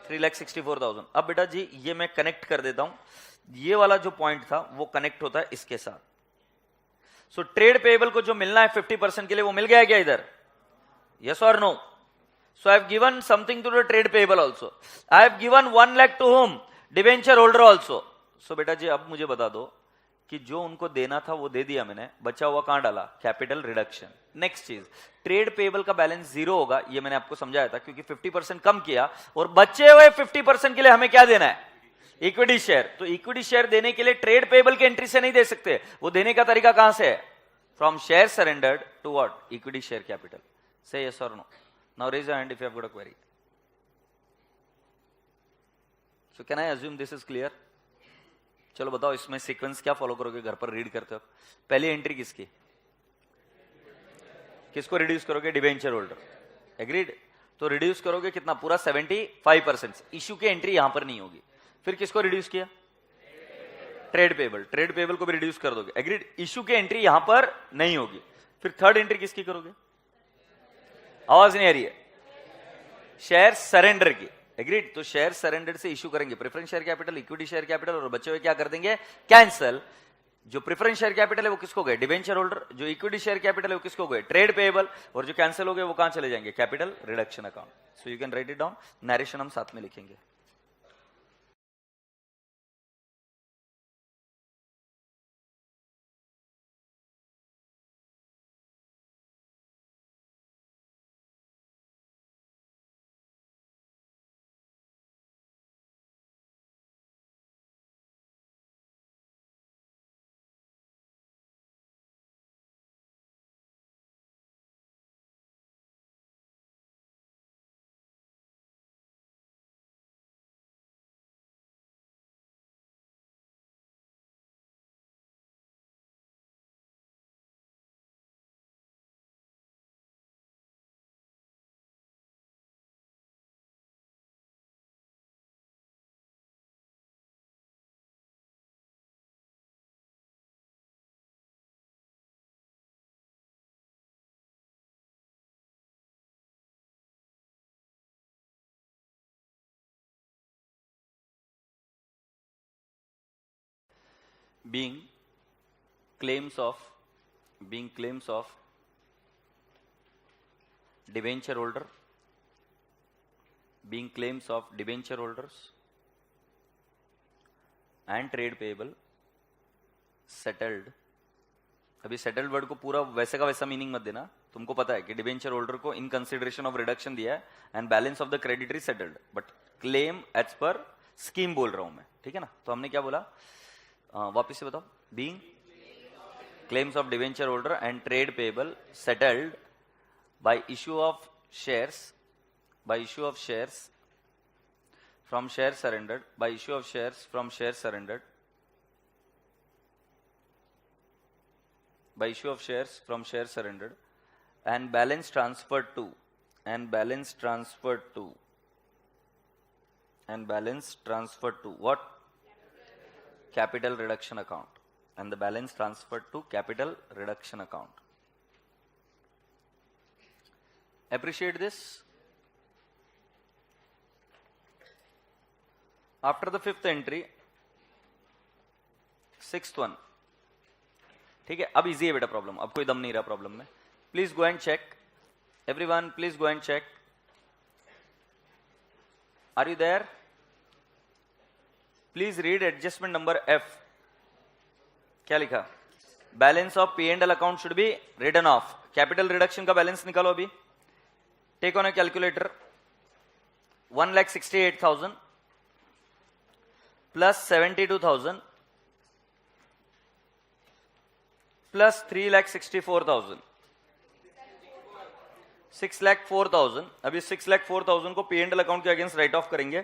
Speaker 1: 3,64,000. अब बेटा जी ये मैं कनेक्ट कर देता हूं. ये वाला जो पॉइंट था वो कनेक्ट होता है इसके साथ. सो ट्रेड पेएबल को जो मिलना है 50% के लिए वो मिल गया क्या इधर? यस और no? So I have given something to the trade payable also. I have given 1 lakh to whom? Debenture holder also. So बेटा जी अब मुझे बता दो कि जो उनको देना था वो दे दिया मैंने, बचा हुआ कहां डाला? Capital reduction. नेक्स्ट चीज, ट्रेड पेएबल का बैलेंस 0 होगा, ये मैंने आपको समझाया था, क्योंकि 50% कम किया और बचे हुए 50% के लिए हमें क्या देना है? Equity share. तो इक्विटी शेयर देने के लिए ट्रेड पेएबल के एंट्री से नहीं दे सकते. वो देने का तरीका कहां से है? From share surrendered to what? Equity share capital. Say yes और no? Now raise your hand if you have got a query. So can I assume this is clear? चलो बताओ इसमें सीक्वेंस क्या फॉलो करोगे घर पर रीड करते हो? पहली एंट्री किसकी? किसको रिड्यूस करोगे? Debenture holder. एग्रीड? तो रिड्यूस करोगे कितना? पूरा 75%. इश्यू की एंट्री यहां पर नहीं होगी. फिर किसको रिड्यूस किया? Trade payable. ट्रेड पेएबल को भी रिड्यूस कर दोगे. एग्रीड? इश्यू की एंट्री यहां पर नहीं होगी. फिर थर्ड एंट्री किसकी करोगे? आवाज नहीं आ रही है? शेयर सरेंडर की. एग्रीड? तो शेयर सरेंडर से इशू करेंगे preference share capital, equity share capital, और बचे हुए क्या कर देंगे? कैंसल. जो प्रेफरेंस शेयर कैपिटल है वो किसको गए? Debenture holder. जो इक्विटी शेयर कैपिटल है वो किसको गए? Trade payable. और जो कैंसिल हो गए वो कहां चले जाएंगे? Capital reduction account. So you can write it down. Narration हम साथ में लिखेंगे. being claims of debenture holder, being claims of debenture holders and trade payable settled. अभी सेटल्ड वर्ड को पूरा वैसे का वैसा मीनिंग मत देना. तुमको पता है कि डिबेंचर होल्डर को इन कंसिडरेशन ऑफ रिडक्शन दिया है and balance of the creditors settled, but claim as per scheme बोल रहा हूं मैं. ठीक है ना? तो हमने क्या बोला? वापिस से बताओ. Being claims of debenture holder and trade payable settled by issue of shares from share surrendered, by issue of shares from share surrendered, by issue of shares from share surrendered, and balance transferred to what? Capital reduction account. and the balance transferred to capital reduction account. Appreciate this. After the fifth entry, sixth one. ठीक है, अब easy है बेटा problem, अब कोई दम नहीं रहा प्रॉब्लम में. Please go and check, everyone please go and check. Are you there? Please read adjustment number F. क्या लिखा? Balance of P and L account should be written off. Capital reduction का balance निकालो अभी. Take on a calculator. 1,68,000 plus 72,000 plus 3,64,000, 6,04,000. अभी 6,04,000 को P and L account के against write off करेंगे.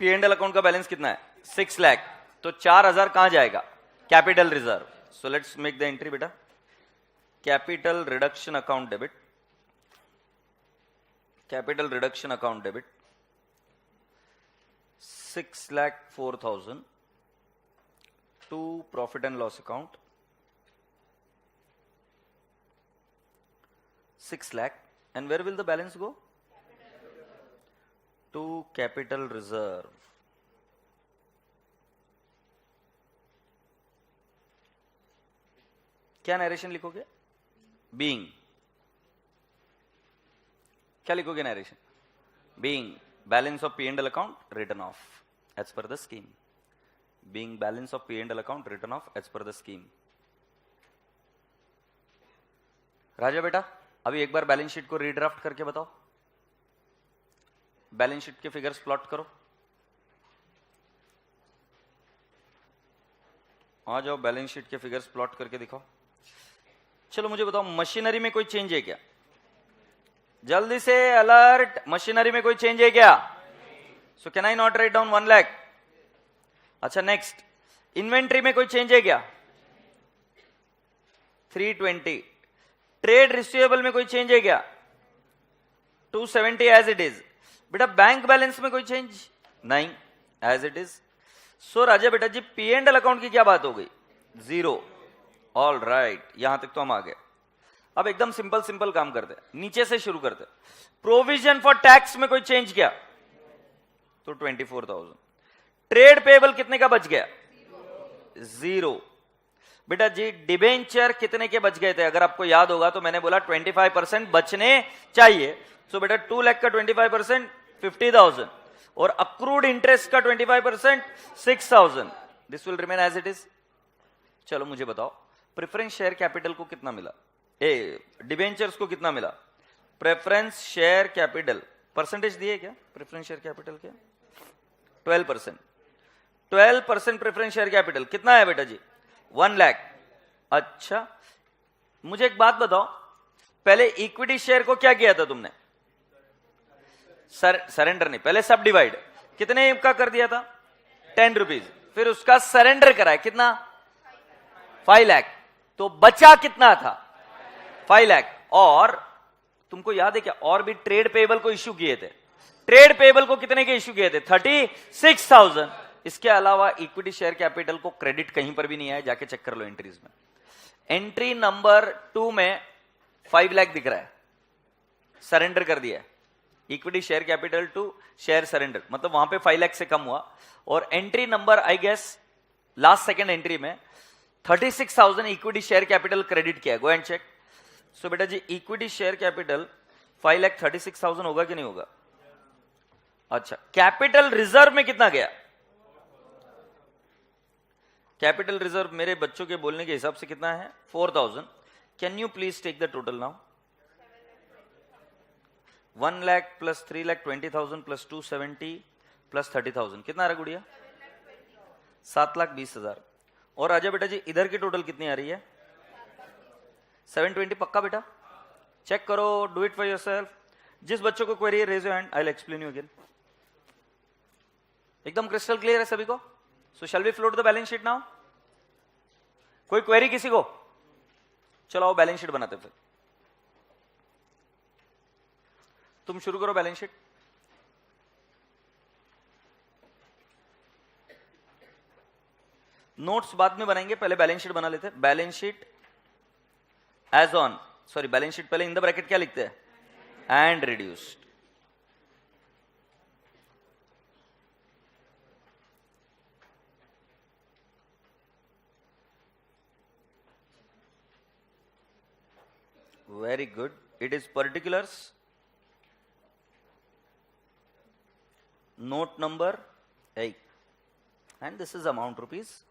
Speaker 1: P and L account का बैलेंस कितना है? 6 लाख. तो 4,000 कहां जाएगा? Capital reserve. So let's make the entry बेटा. Capital reduction account debit. Capital reduction account debit 6,04,000 to profit and loss account 6 lakh. And where will the balance go? To capital reserve. क्या narration लिखोगे? Being. क्या लिखोगे narration? Being balance of P&L account written off as per the scheme. Being balance of P&L account written off as per the scheme. राजा बेटा अभी एक बार balance sheet को redraft करके बताओ. बैलेंस शीट के फिगर्स प्लॉट करो. आ जाओ, बैलेंस शीट के फिगर्स प्लॉट करके दिखाओ. चलो मुझे बताओ, मशीनरी में कोई चेंज है क्या? जल्दी से अलर्ट. मशीनरी में कोई चेंज है क्या? So can I not write down 1 lakh? अच्छा नेक्स्ट, इन्वेंट्री में कोई चेंज है क्या? 320. ट्रेड रिसीवेबल में कोई चेंज है क्या? 270 एज इट इज. बेटा बैंक बैलेंस में कोई चेंज नहीं, एज इट इज. सो राजा बेटा G P and L account की क्या बात हो गई? 0. ऑल राइट, यहां तक तो हम आ गए. अब एकदम सिंपल सिंपल काम करते हैं, नीचे से शुरू करते हैं. प्रोविजन फॉर टैक्स में कोई चेंज किया तो 24,000. ट्रेड पेबल कितने का बच गया? 0. बेटा जी डिबेंचर कितने के बच गए थे? अगर आपको याद होगा तो मैंने बोला 25% बचने चाहिए. सो बेटा 2 लाख का 25% 50,000 और अक्रूड इंटरेस्ट का 25% 6,000. This will remain as it is. चलो मुझे बताओ, प्रेफरेंस शेयर कैपिटल को कितना मिला? डिबेंचर्स को कितना मिला? प्रेफरेंस शेयर कैपिटल परसेंटेज दिए क्या प्रेफरेंस शेयर कैपिटल के? 12%. 12% प्रेफरेंस शेयर कैपिटल कितना है बेटा जी? 1 लाख. अच्छा मुझे एक बात बताओ, पहले इक्विटी शेयर को क्या किया था तुमने? सरेंडर नहीं, पहले सब डिवाइड. कितने का कर दिया था? 10 रुपीज. फिर उसका सरेंडर कराया कितना? 5 लाख. तो बचा कितना था? 5 लाख. और तुमको याद है क्या, और भी ट्रेड पेबल को इश्यू किए थे. ट्रेड पेबल को कितने के इश्यू किए थे? 36,000. इसके अलावा इक्विटी शेयर कैपिटल को क्रेडिट कहीं पर भी नहीं आया, जाके चेक कर लो एंट्रीज में. एंट्री नंबर 2 में 5 लाख दिख रहा है, सरेंडर कर दिया. Equity share capital to share surrender, मतलब वहां पे 5 लाख से कम हुआ. और entry number I guess last second entry में 36,000 इक्विटी शेयर कैपिटल क्रेडिट किया. गो एंड चेक. सो बेटा जी इक्विटी शेयर कैपिटल 5,36,000 होगा कि नहीं होगा? अच्छा, कैपिटल रिजर्व में कितना गया? कैपिटल रिजर्व मेरे बच्चों के बोलने के हिसाब से कितना है? 4,000. Can you please take the total now? 1 lakh plus 3 lakh 20,000 plus 270 plus 30,000 कितना आ रहा गुड़िया? 7,20,000. और राजा बेटा जी इधर की टोटल कितनी आ रही है? 720 पक्का बेटा? चेक करो, डू इट फॉर योरसेल्फ. जिस बच्चों को क्वेरी है raise your hand, I will explain you again. एकदम क्रिस्टल क्लियर है सभी को? So shall we float the balance sheet now? कोई क्वेरी किसी को? चलो आओ बैलेंस शीट बनाते फिर. तुम शुरू करो बैलेंस शीट. नोट्स बाद में बनाएंगे, पहले बैलेंस शीट बना लेते हैं। Balance sheet as on, sorry balance sheet पहले इन द ब्रैकेट क्या लिखते हैं, and reduced. Very good. It is particulars. Note number 8. And this is amount rupees.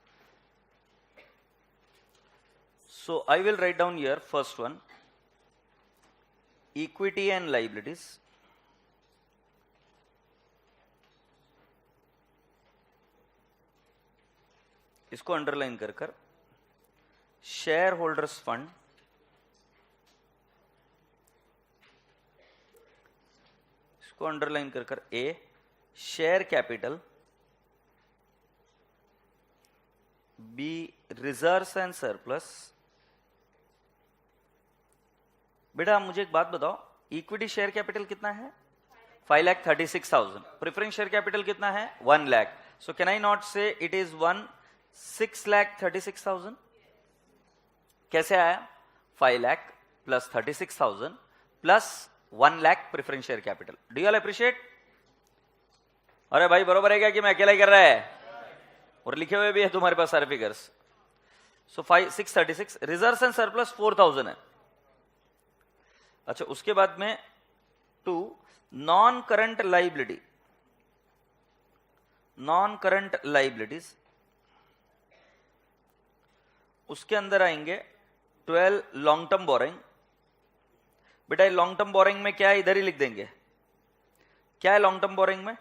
Speaker 1: So I will write down here first one. Equity and liabilities. इसको underline कर कर shareholders fund, इसको underline कर कर A share capital, B reserves and surplus. बेटा मुझे एक बात बताओ, इक्विटी शेयर कैपिटल कितना है, 5,36,000। प्रेफरेंस शेयर कैपिटल कितना है, 1 lakh. So can I not से इट इज 6,36,000? कैसे आया, 5 lakh plus 36,000 plus 1 lakh preference share capital. Do you all appreciate? अरे भाई बरोबर है क्या कि मैं अकेला ही कर रहा है, और लिखे हुए भी है तुम्हारे पास सारे figures. So 636, reserves and surplus 4,000 है। अच्छा उसके बाद में 2 non current liability, non current liabilities, उसके अंदर आएंगे 12 लॉन्ग टर्म बोरिंग। बेटा लॉन्ग टर्म बोरिंग में क्या है, इधर ही लिख देंगे। क्या है लॉन्ग टर्म बोरिंग में,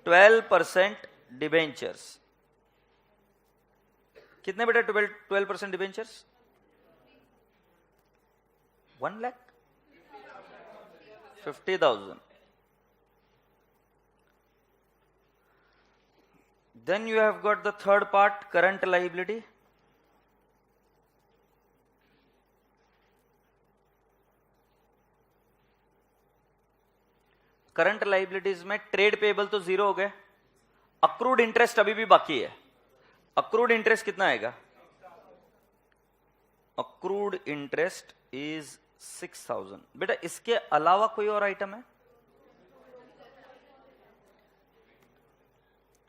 Speaker 1: 12% डिबेंचर्स। कितने बेटा 12% debentures, 1,50,000। Then you have got the third part, current liability. Current liabilities में ट्रेड पेबल तो 0 हो गए, अक्रूड इंटरेस्ट अभी भी बाकी है। अक्रूड इंटरेस्ट कितना आएगा, अक्रूड इंटरेस्ट इज 6,000। बेटा इसके अलावा कोई और आइटम है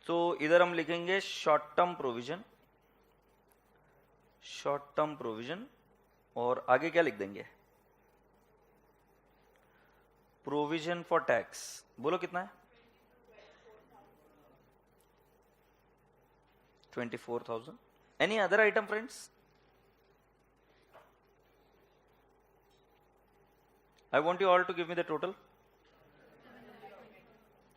Speaker 1: तो इधर हम लिखेंगे short term provision, short term provision, और आगे क्या लिख देंगे, प्रोविजन फॉर टैक्स। बोलो कितना है, 24,000। Any other item friends? I want you all to give me the total.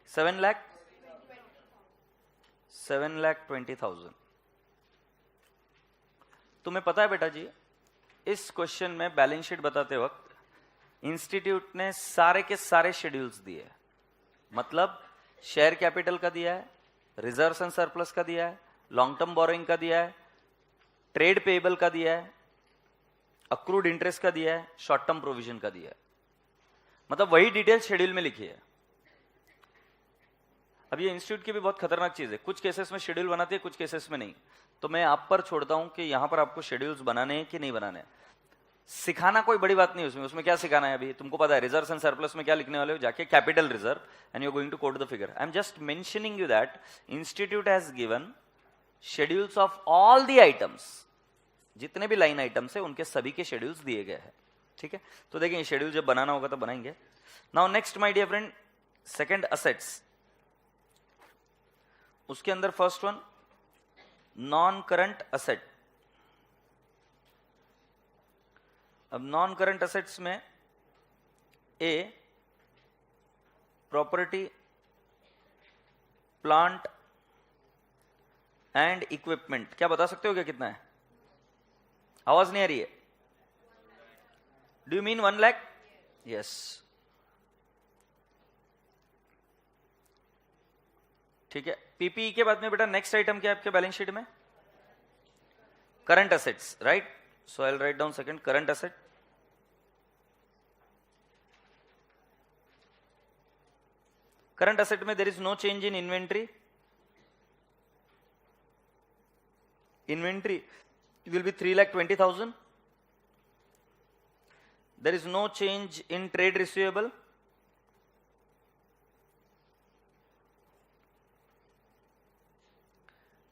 Speaker 1: 7,20,000। तुम्हें पता है बेटा जी, इस क्वेश्चन में बैलेंस शीट बताते वक्त इंस्टीट्यूट ने सारे के सारे शेड्यूल्स दिए। मतलब शेयर कैपिटल का दिया है, रिजर्व्स एंड सरप्लस का दिया है, लॉन्ग टर्म बोरोइंग का दिया है, ट्रेड पेएबल का दिया है, अक्रूड इंटरेस्ट का दिया है, शॉर्ट टर्म प्रोविजन का दिया है। मतलब वही डिटेल शेड्यूल में लिखी है। अब ये इंस्टीट्यूट की भी बहुत खतरनाक चीज है, कुछ केसेस में शेड्यूल बनाते हैं, कुछ केसेस में नहीं। तो मैं आप पर छोड़ता हूं कि यहां पर आपको शेड्यूल्स बनाने हैं कि नहीं बनाने हैं। सिखाना कोई बड़ी बात नहीं उसमें, उसमें क्या सिखाना है अभी तुमको पता है। रिजर्व्स एंड सरप्लस में क्या लिखने वाले हो, जाके capital reserve and you are going to quote the figure. I am just mentioning you that institute has given schedules of all the items, जितने भी लाइन आइटम्स है उनके सभी के शेड्यूल्स दिए गए हैं। ठीक है, तो देखें शेड्यूल जब बनाना होगा तो बनाएंगे। Now next my dear friend, second assets, उसके अंदर first one non current asset. अब नॉन करंट असेट्स में a property plant and equipment, क्या बता सकते हो क्या कितना है? आवाज नहीं आ रही है। Do you mean 1 lakh? Yes. ठीक है, पीपीई के बाद में बेटा नेक्स्ट आइटम क्या है आपके बैलेंस शीट में? Current assets, right? So I will write down second current asset. Current asset में there is no change in inventory, Inventory will be 3,20,000. There is no change in trade receivable.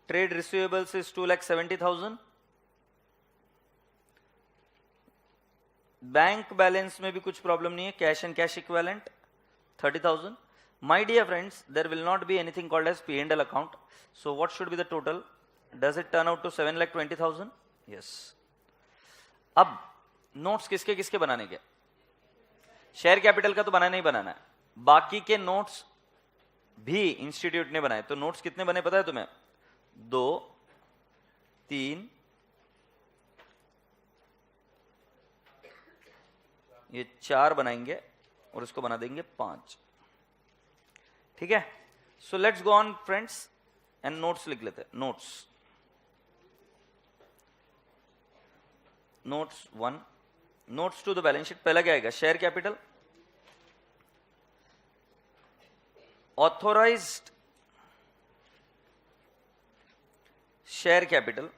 Speaker 1: Trade receivables is 2,70,000. Bank balance में भी कुछ problem नहीं है. Cash and cash equivalent 30,000. My dear friends, there will not be anything called as P&L account. So what should be the total? Does it turn out to 7,20,000? Yes. अब notes किसके किसके बनाने के? शेयर कैपिटल का तो बनाना ही बनाना है. बाकी के नोट्स भी इंस्टीट्यूट ने बनाए. तो नोट्स कितने बने पता है तुम्हें? 2, 3, ये 4 बनाएंगे और इसको बना देंगे 5. ठीक है. So let's go on friends and notes लिख लेते हैं. Notes 1, notes to the balance sheet. पहला क्या आएगा? Share capital. Authorised share capital.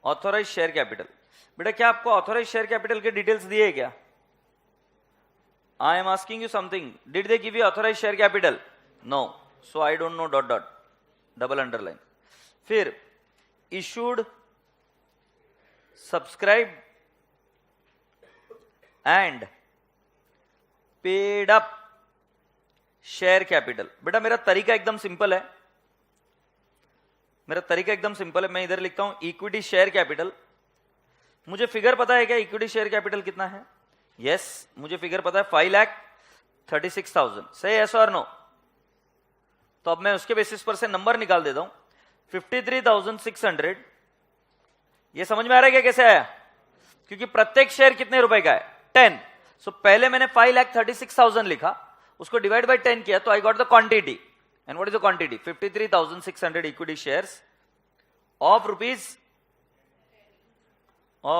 Speaker 1: Authorise share capital. बेटा क्या आपको ऑथोराइज शेयर कैपिटल के डिटेल्स दिए क्या? I am asking you something. Did they give you authorise share capital? No. So I don't know dot dot double underline. फिर issued, subscribed and paid up share capital. बेटा मेरा तरीका एकदम simple है. मैं इधर लिखता हूं इक्विटी शेयर कैपिटल. मुझे फिगर पता है क्या इक्विटी शेयर कैपिटल कितना है? यस, मुझे फिगर पता है 5,36,000. सही है और नो? तो अब मैं उसके बेसिस पर से नंबर निकाल देता हूं 53,600. ये समझ में आ रहा है क्या कैसे आया? क्योंकि प्रत्येक शेयर कितने रुपए का है? 10. सो पहले मैंने 5,36,000 लिखा, उसको डिवाइड बाय 10 किया, तो I got the quantity. And what is the quantity? 53,600 equity shares of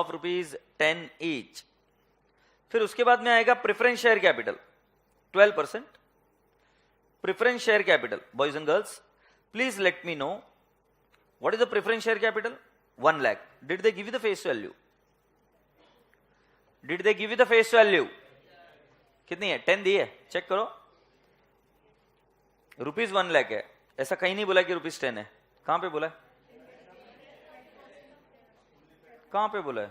Speaker 1: rupees 10 each. फिर उसके बाद में आएगा preference share capital 12%. Preference share capital, boys and girls, please let me know what is the preference share capital? 1 lakh. Did they give you the face value? कितनी है? 10 दी है. Check करो. Rupees 1 lakh है. ऐसा कहीं नहीं बोला कि रुपीज 10 है. कहां पे बोला है?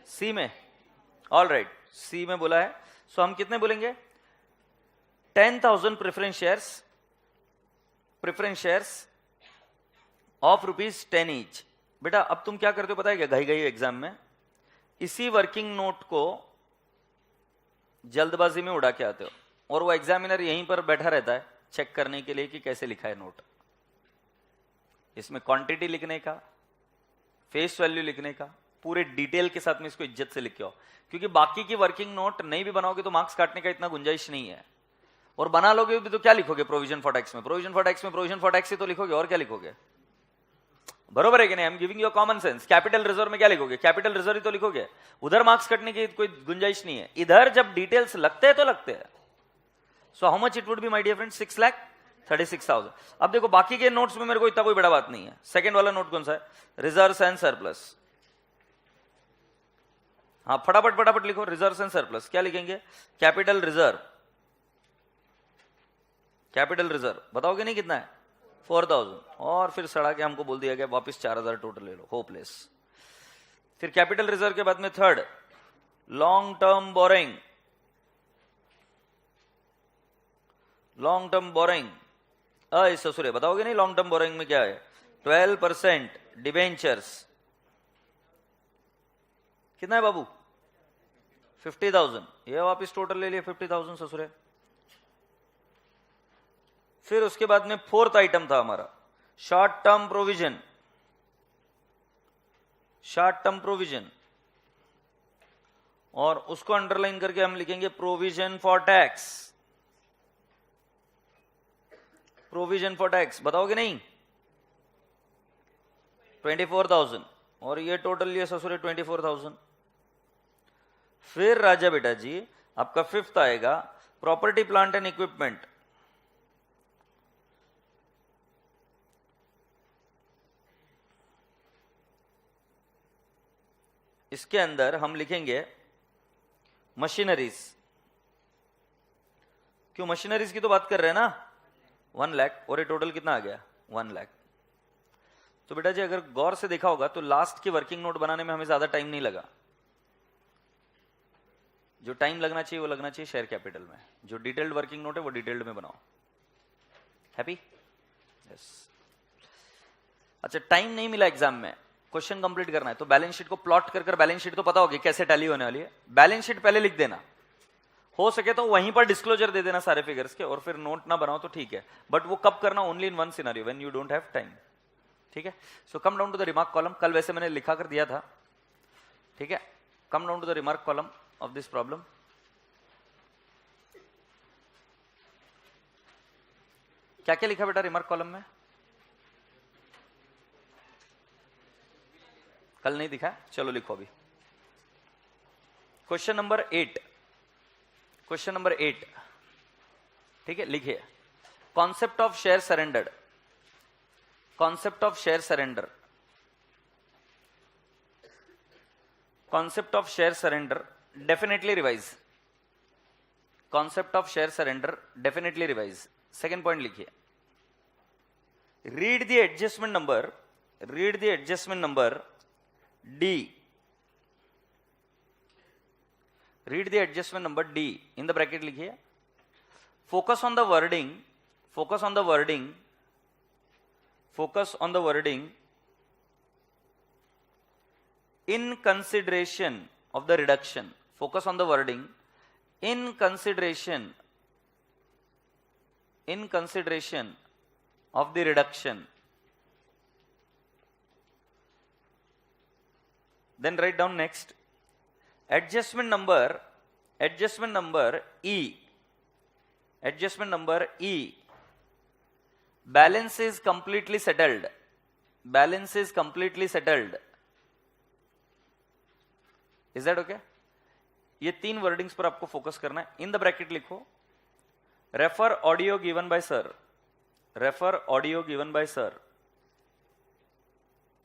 Speaker 1: सी में. ऑल राइट, सी में बोला है. सो हम कितने बोलेंगे? 10,000 preference shares of rupees 10 each. बेटा अब तुम क्या करते हो पता है क्या? घाई एग्जाम में इसी वर्किंग नोट को जल्दबाजी में उड़ा के आते हो, और वो एग्जामिनर यहीं पर बैठा रहता है चेक करने के लिए कि कैसे लिखा है नोट. इसमें क्वांटिटी लिखने का, फेस वैल्यू लिखने का, पूरे डिटेल के साथ में इसको इज्जत से लिखे हो. क्योंकि बाकी की वर्किंग नोट नहीं भी बनाओगे तो मार्क्स काटने का इतना गुंजाइश नहीं है. और बना लोगे भी तो क्या लिखोगे? प्रोविजन फॉर टैक्स में प्रोविजन फॉर टैक्स ही तो लिखोगे, और क्या लिखोगे? बरोबर है कि नहीं? I am giving you common sense. Capital reserve में क्या लिखोगे? कैपिटल रिजर्व ही तो लिखोगे. उधर मार्क्स कटने की कोई गुंजाइश नहीं है. इधर जब डिटेल्स लगते हैं तो लगते हैं. So how much it would be my dear friends? 6,36,000. अब देखो बाकी के नोट्स में मेरे को इतना कोई बड़ा बात नहीं है. सेकंड वाला नोट कौन सा है? Reserves and surplus. हाँ फटाफट लिखो. रिजर्व्स एंड सरप्लस क्या लिखेंगे? कैपिटल रिजर्व बताओगे नहीं कितना है? 4,000. और फिर सड़ा के हमको बोल दिया गया वापस 4,000 टोटल ले लो. होपलेस. फिर कैपिटल रिजर्व के बाद में थर्ड लॉन्ग टर्म बोरिंग. ससुरे बताओगे नहीं लॉन्ग टर्म बोरिंग में क्या है? 12% डिबेंचर्स. कितना है बाबू? 50,000. ये वापस टोटल ले लिए 50,000 ससुरे. फिर उसके बाद में फोर्थ आइटम था हमारा शॉर्ट टर्म प्रोविजन, और उसको अंडरलाइन करके हम लिखेंगे प्रोविजन फॉर टैक्स. बताओगे नहीं? 24,000. और ये टोटल लिए ससुरे 24,000. फिर राजा बेटा जी आपका फिफ्थ आएगा प्रॉपर्टी प्लांट एंड इक्विपमेंट. इसके अंदर हम लिखेंगे मशीनरीज। क्यों मशीनरीज की तो बात कर रहे हैं ना, 1 लाख, और ये टोटल कितना आ गया 1 लाख। तो बेटा जी अगर गौर से देखा होगा तो लास्ट की वर्किंग नोट बनाने में हमें ज्यादा टाइम नहीं लगा। जो टाइम लगना चाहिए वो लगना चाहिए शेयर कैपिटल में। जो डिटेल्ड वर्किंग नोट है वो डिटेल्ड में बनाओ। हैप्पी? यस। अच्छा, टाइम नहीं मिला एग्जाम में, क्वेश्चन कंप्लीट करना है तो बैलेंस शीट को प्लॉट कर बैलेंस शीट तो पता होगी कैसे टैली होने वाली है। बैलेंस शीट पहले लिख देना, हो सके तो वहीं पर डिस्क्लोजर दे देना सारे फिगर्स के, और फिर नोट ना बनाओ तो ठीक है, बट वो कब करना, only in one scenario when you don't have time. ठीक है, so come down to the remark column. कल वैसे मैंने लिखा कर दिया था, ठीक है। Come down to the remark column of this problem. क्या क्या लिखा बेटा रिमार्क कॉलम में? कल नहीं दिखा, चलो लिखो अभी। क्वेश्चन नंबर 8, क्वेश्चन नंबर 8, ठीक है, लिखिए। Concept of share surrendered, concept of share surrender, concept of share surrender definitely revise, concept of share surrender definitely revise. Second point लिखिए, read the adjustment number, read the adjustment number D, read the adjustment number D, in the bracket लिखिए। focus on the wording, focus on the wording, focus on the wording in consideration of the reduction, focus on the wording in consideration, in consideration of the reduction. Then write down next, adjustment number E, adjustment number E, balance is completely settled, balance is completely settled. Is that okay? ये 3 wordings पर आपको focus करना है। In the bracket लिखो, refer audio given by sir, refer audio given by sir,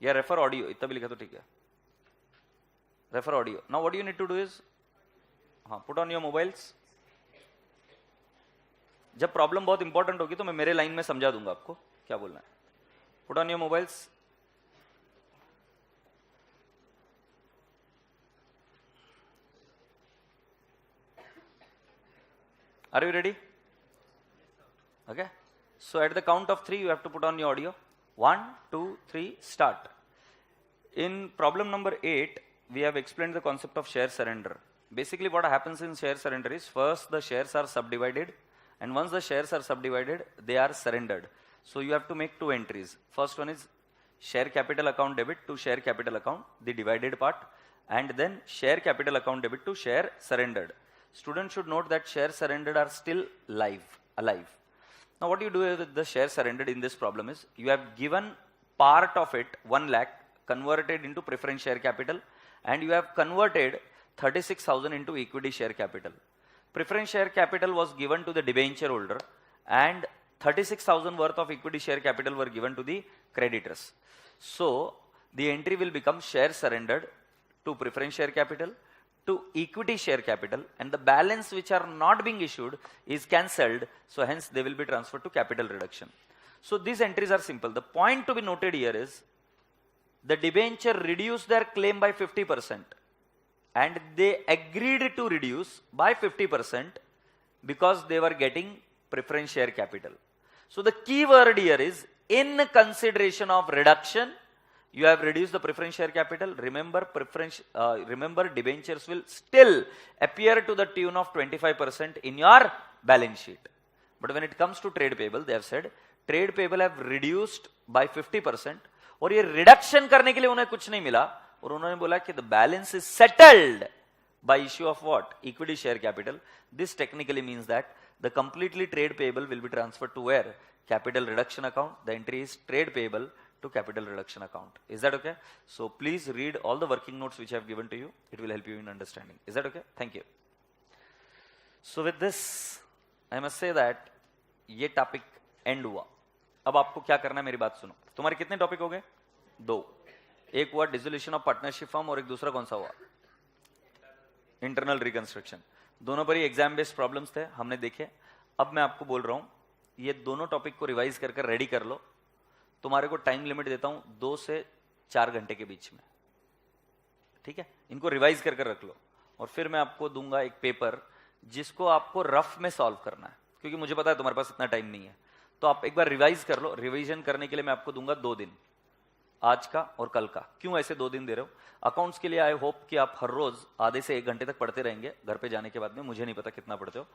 Speaker 1: या refer audio, इतना भी लिखा तो ठीक है। Refer audio. Now what you need to do is, हाँ, पुट ऑन योर मोबाइल्स। जब प्रॉब्लम बहुत इंपॉर्टेंट होगी तो मैं मेरे लाइन में समझा दूंगा आपको क्या बोलना है। Put on your mobiles. Are you ready? Okay, so at the count of 3 you have to put on your audio. 1 2 3 start. In problem number 8, we have explained the concept of share surrender. Basically what happens in share surrender is, first the shares are subdivided, and once the shares are subdivided, they are surrendered. So you have to make 2 entries. First one is share capital account debit to share capital account, the divided part, and then share capital account debit to share surrendered. Students should note that share surrendered are still alive. Now what you do with the share surrendered in this problem is, you have given part of it, 1 lakh, converted into preference share capital, and you have converted 36,000 into equity share capital. Preference share capital was given to the debenture holder, and 36,000 worth of equity share capital were given to the creditors. So the entry will become share surrendered to preference share capital, to equity share capital, and the balance which are not being issued is cancelled, so hence they will be transferred to capital reduction. So these entries are simple. The point to be noted here is, the debenture reduced their claim by 50%, and they agreed to reduce by 50% because they were getting preference share capital. So the key word here is, in consideration of reduction, you have reduced the preference share capital. Remember, remember debentures will still appear to the tune of 25% in your balance sheet. But when it comes to trade payable, they have said trade payable have reduced by 50%, और ये reduction करने के लिए उन्हें कुछ नहीं मिला, और उन्होंने बोला कि the balance is settled by issue of what? Equity share capital. This technically means that the completely trade payable will be transferred to where? Capital reduction account. The entry is trade payable to capital reduction account. Is that okay? So please read all the working notes which I have given to you. It will help you in understanding. Is that okay? Thank you. So with this, I must say that ये topic and हुआ. अब आपको क्या करना है, मेरी बात सुनो. तुम्हारे कितने टॉपिक हो गए? 2. एक हुआ डिसोल्यूशन ऑफ पार्टनरशिप फॉर्म और एक दूसरा कौन सा हुआ? Internal reconstruction. दोनों पर ही एग्जाम बेस्ड प्रॉब्लम्स थे, हमने देखे। अब मैं आपको बोल रहा हूं ये दोनों टॉपिक को रिवाइज कर रेडी कर लो। तुम्हारे को टाइम लिमिट देता हूं 2 से 4 घंटे के बीच में, ठीक है? इनको रिवाइज कर रख लो और फिर मैं आपको दूंगा एक पेपर जिसको आपको रफ में सॉल्व करना है, क्योंकि मुझे पता है तुम्हारे पास इतना टाइम नहीं है। तो आप एक बार रिवाइज कर लो। रिवीजन करने के लिए मैं आपको दूंगा 2 दिन, आज का और कल का। क्यों ऐसे 2 दिन दे रहे हो? अकाउंट्स के लिए आई होप कि आप हर रोज आधे से 1 घंटे तक पढ़ते रहेंगे घर पे जाने के बाद में। मुझे नहीं पता कितना पढ़ते हो,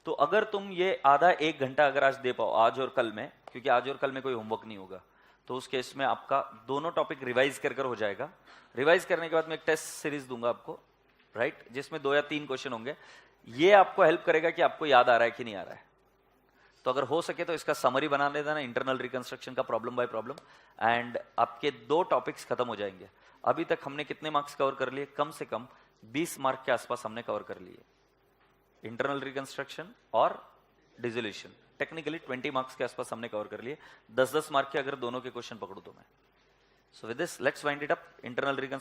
Speaker 1: तो अगर तुम ये आधा 1 घंटा अगर आज दे पाओ, आज और कल में, क्योंकि आज और कल में कोई होमवर्क नहीं होगा, तो उस केस में आपका दोनों टॉपिक रिवाइज कर हो जाएगा। रिवाइज करने के बाद में एक टेस्ट सीरीज दूंगा आपको, राइट, जिसमें 2 या 3 क्वेश्चन होंगे। ये आपको हेल्प करेगा कि आपको याद आ रहा है कि नहीं आ रहा है। तो अगर हो सके तो इसका समरी बना लेना, इंटरनल रिकंस्ट्रक्शन का प्रॉब्लम बाय प्रॉब्लम, एंड आपके 2 टॉपिक्स खत्म हो जाएंगे। अभी तक हमने कितने मार्क्स कवर कर लिए? कम से कम 20 मार्क के आसपास हमने कवर कर लिए। इंटरनल रिकंस्ट्रक्शन और डिसोल्यूशन टेक्निकली 20 मार्क्स के आसपास हमने कवर कर लिए। 10-10 मार्क के अगर दोनों के क्वेश्चन पकड़ू तो मैं। So with this let's wind it up. Internal reconstruction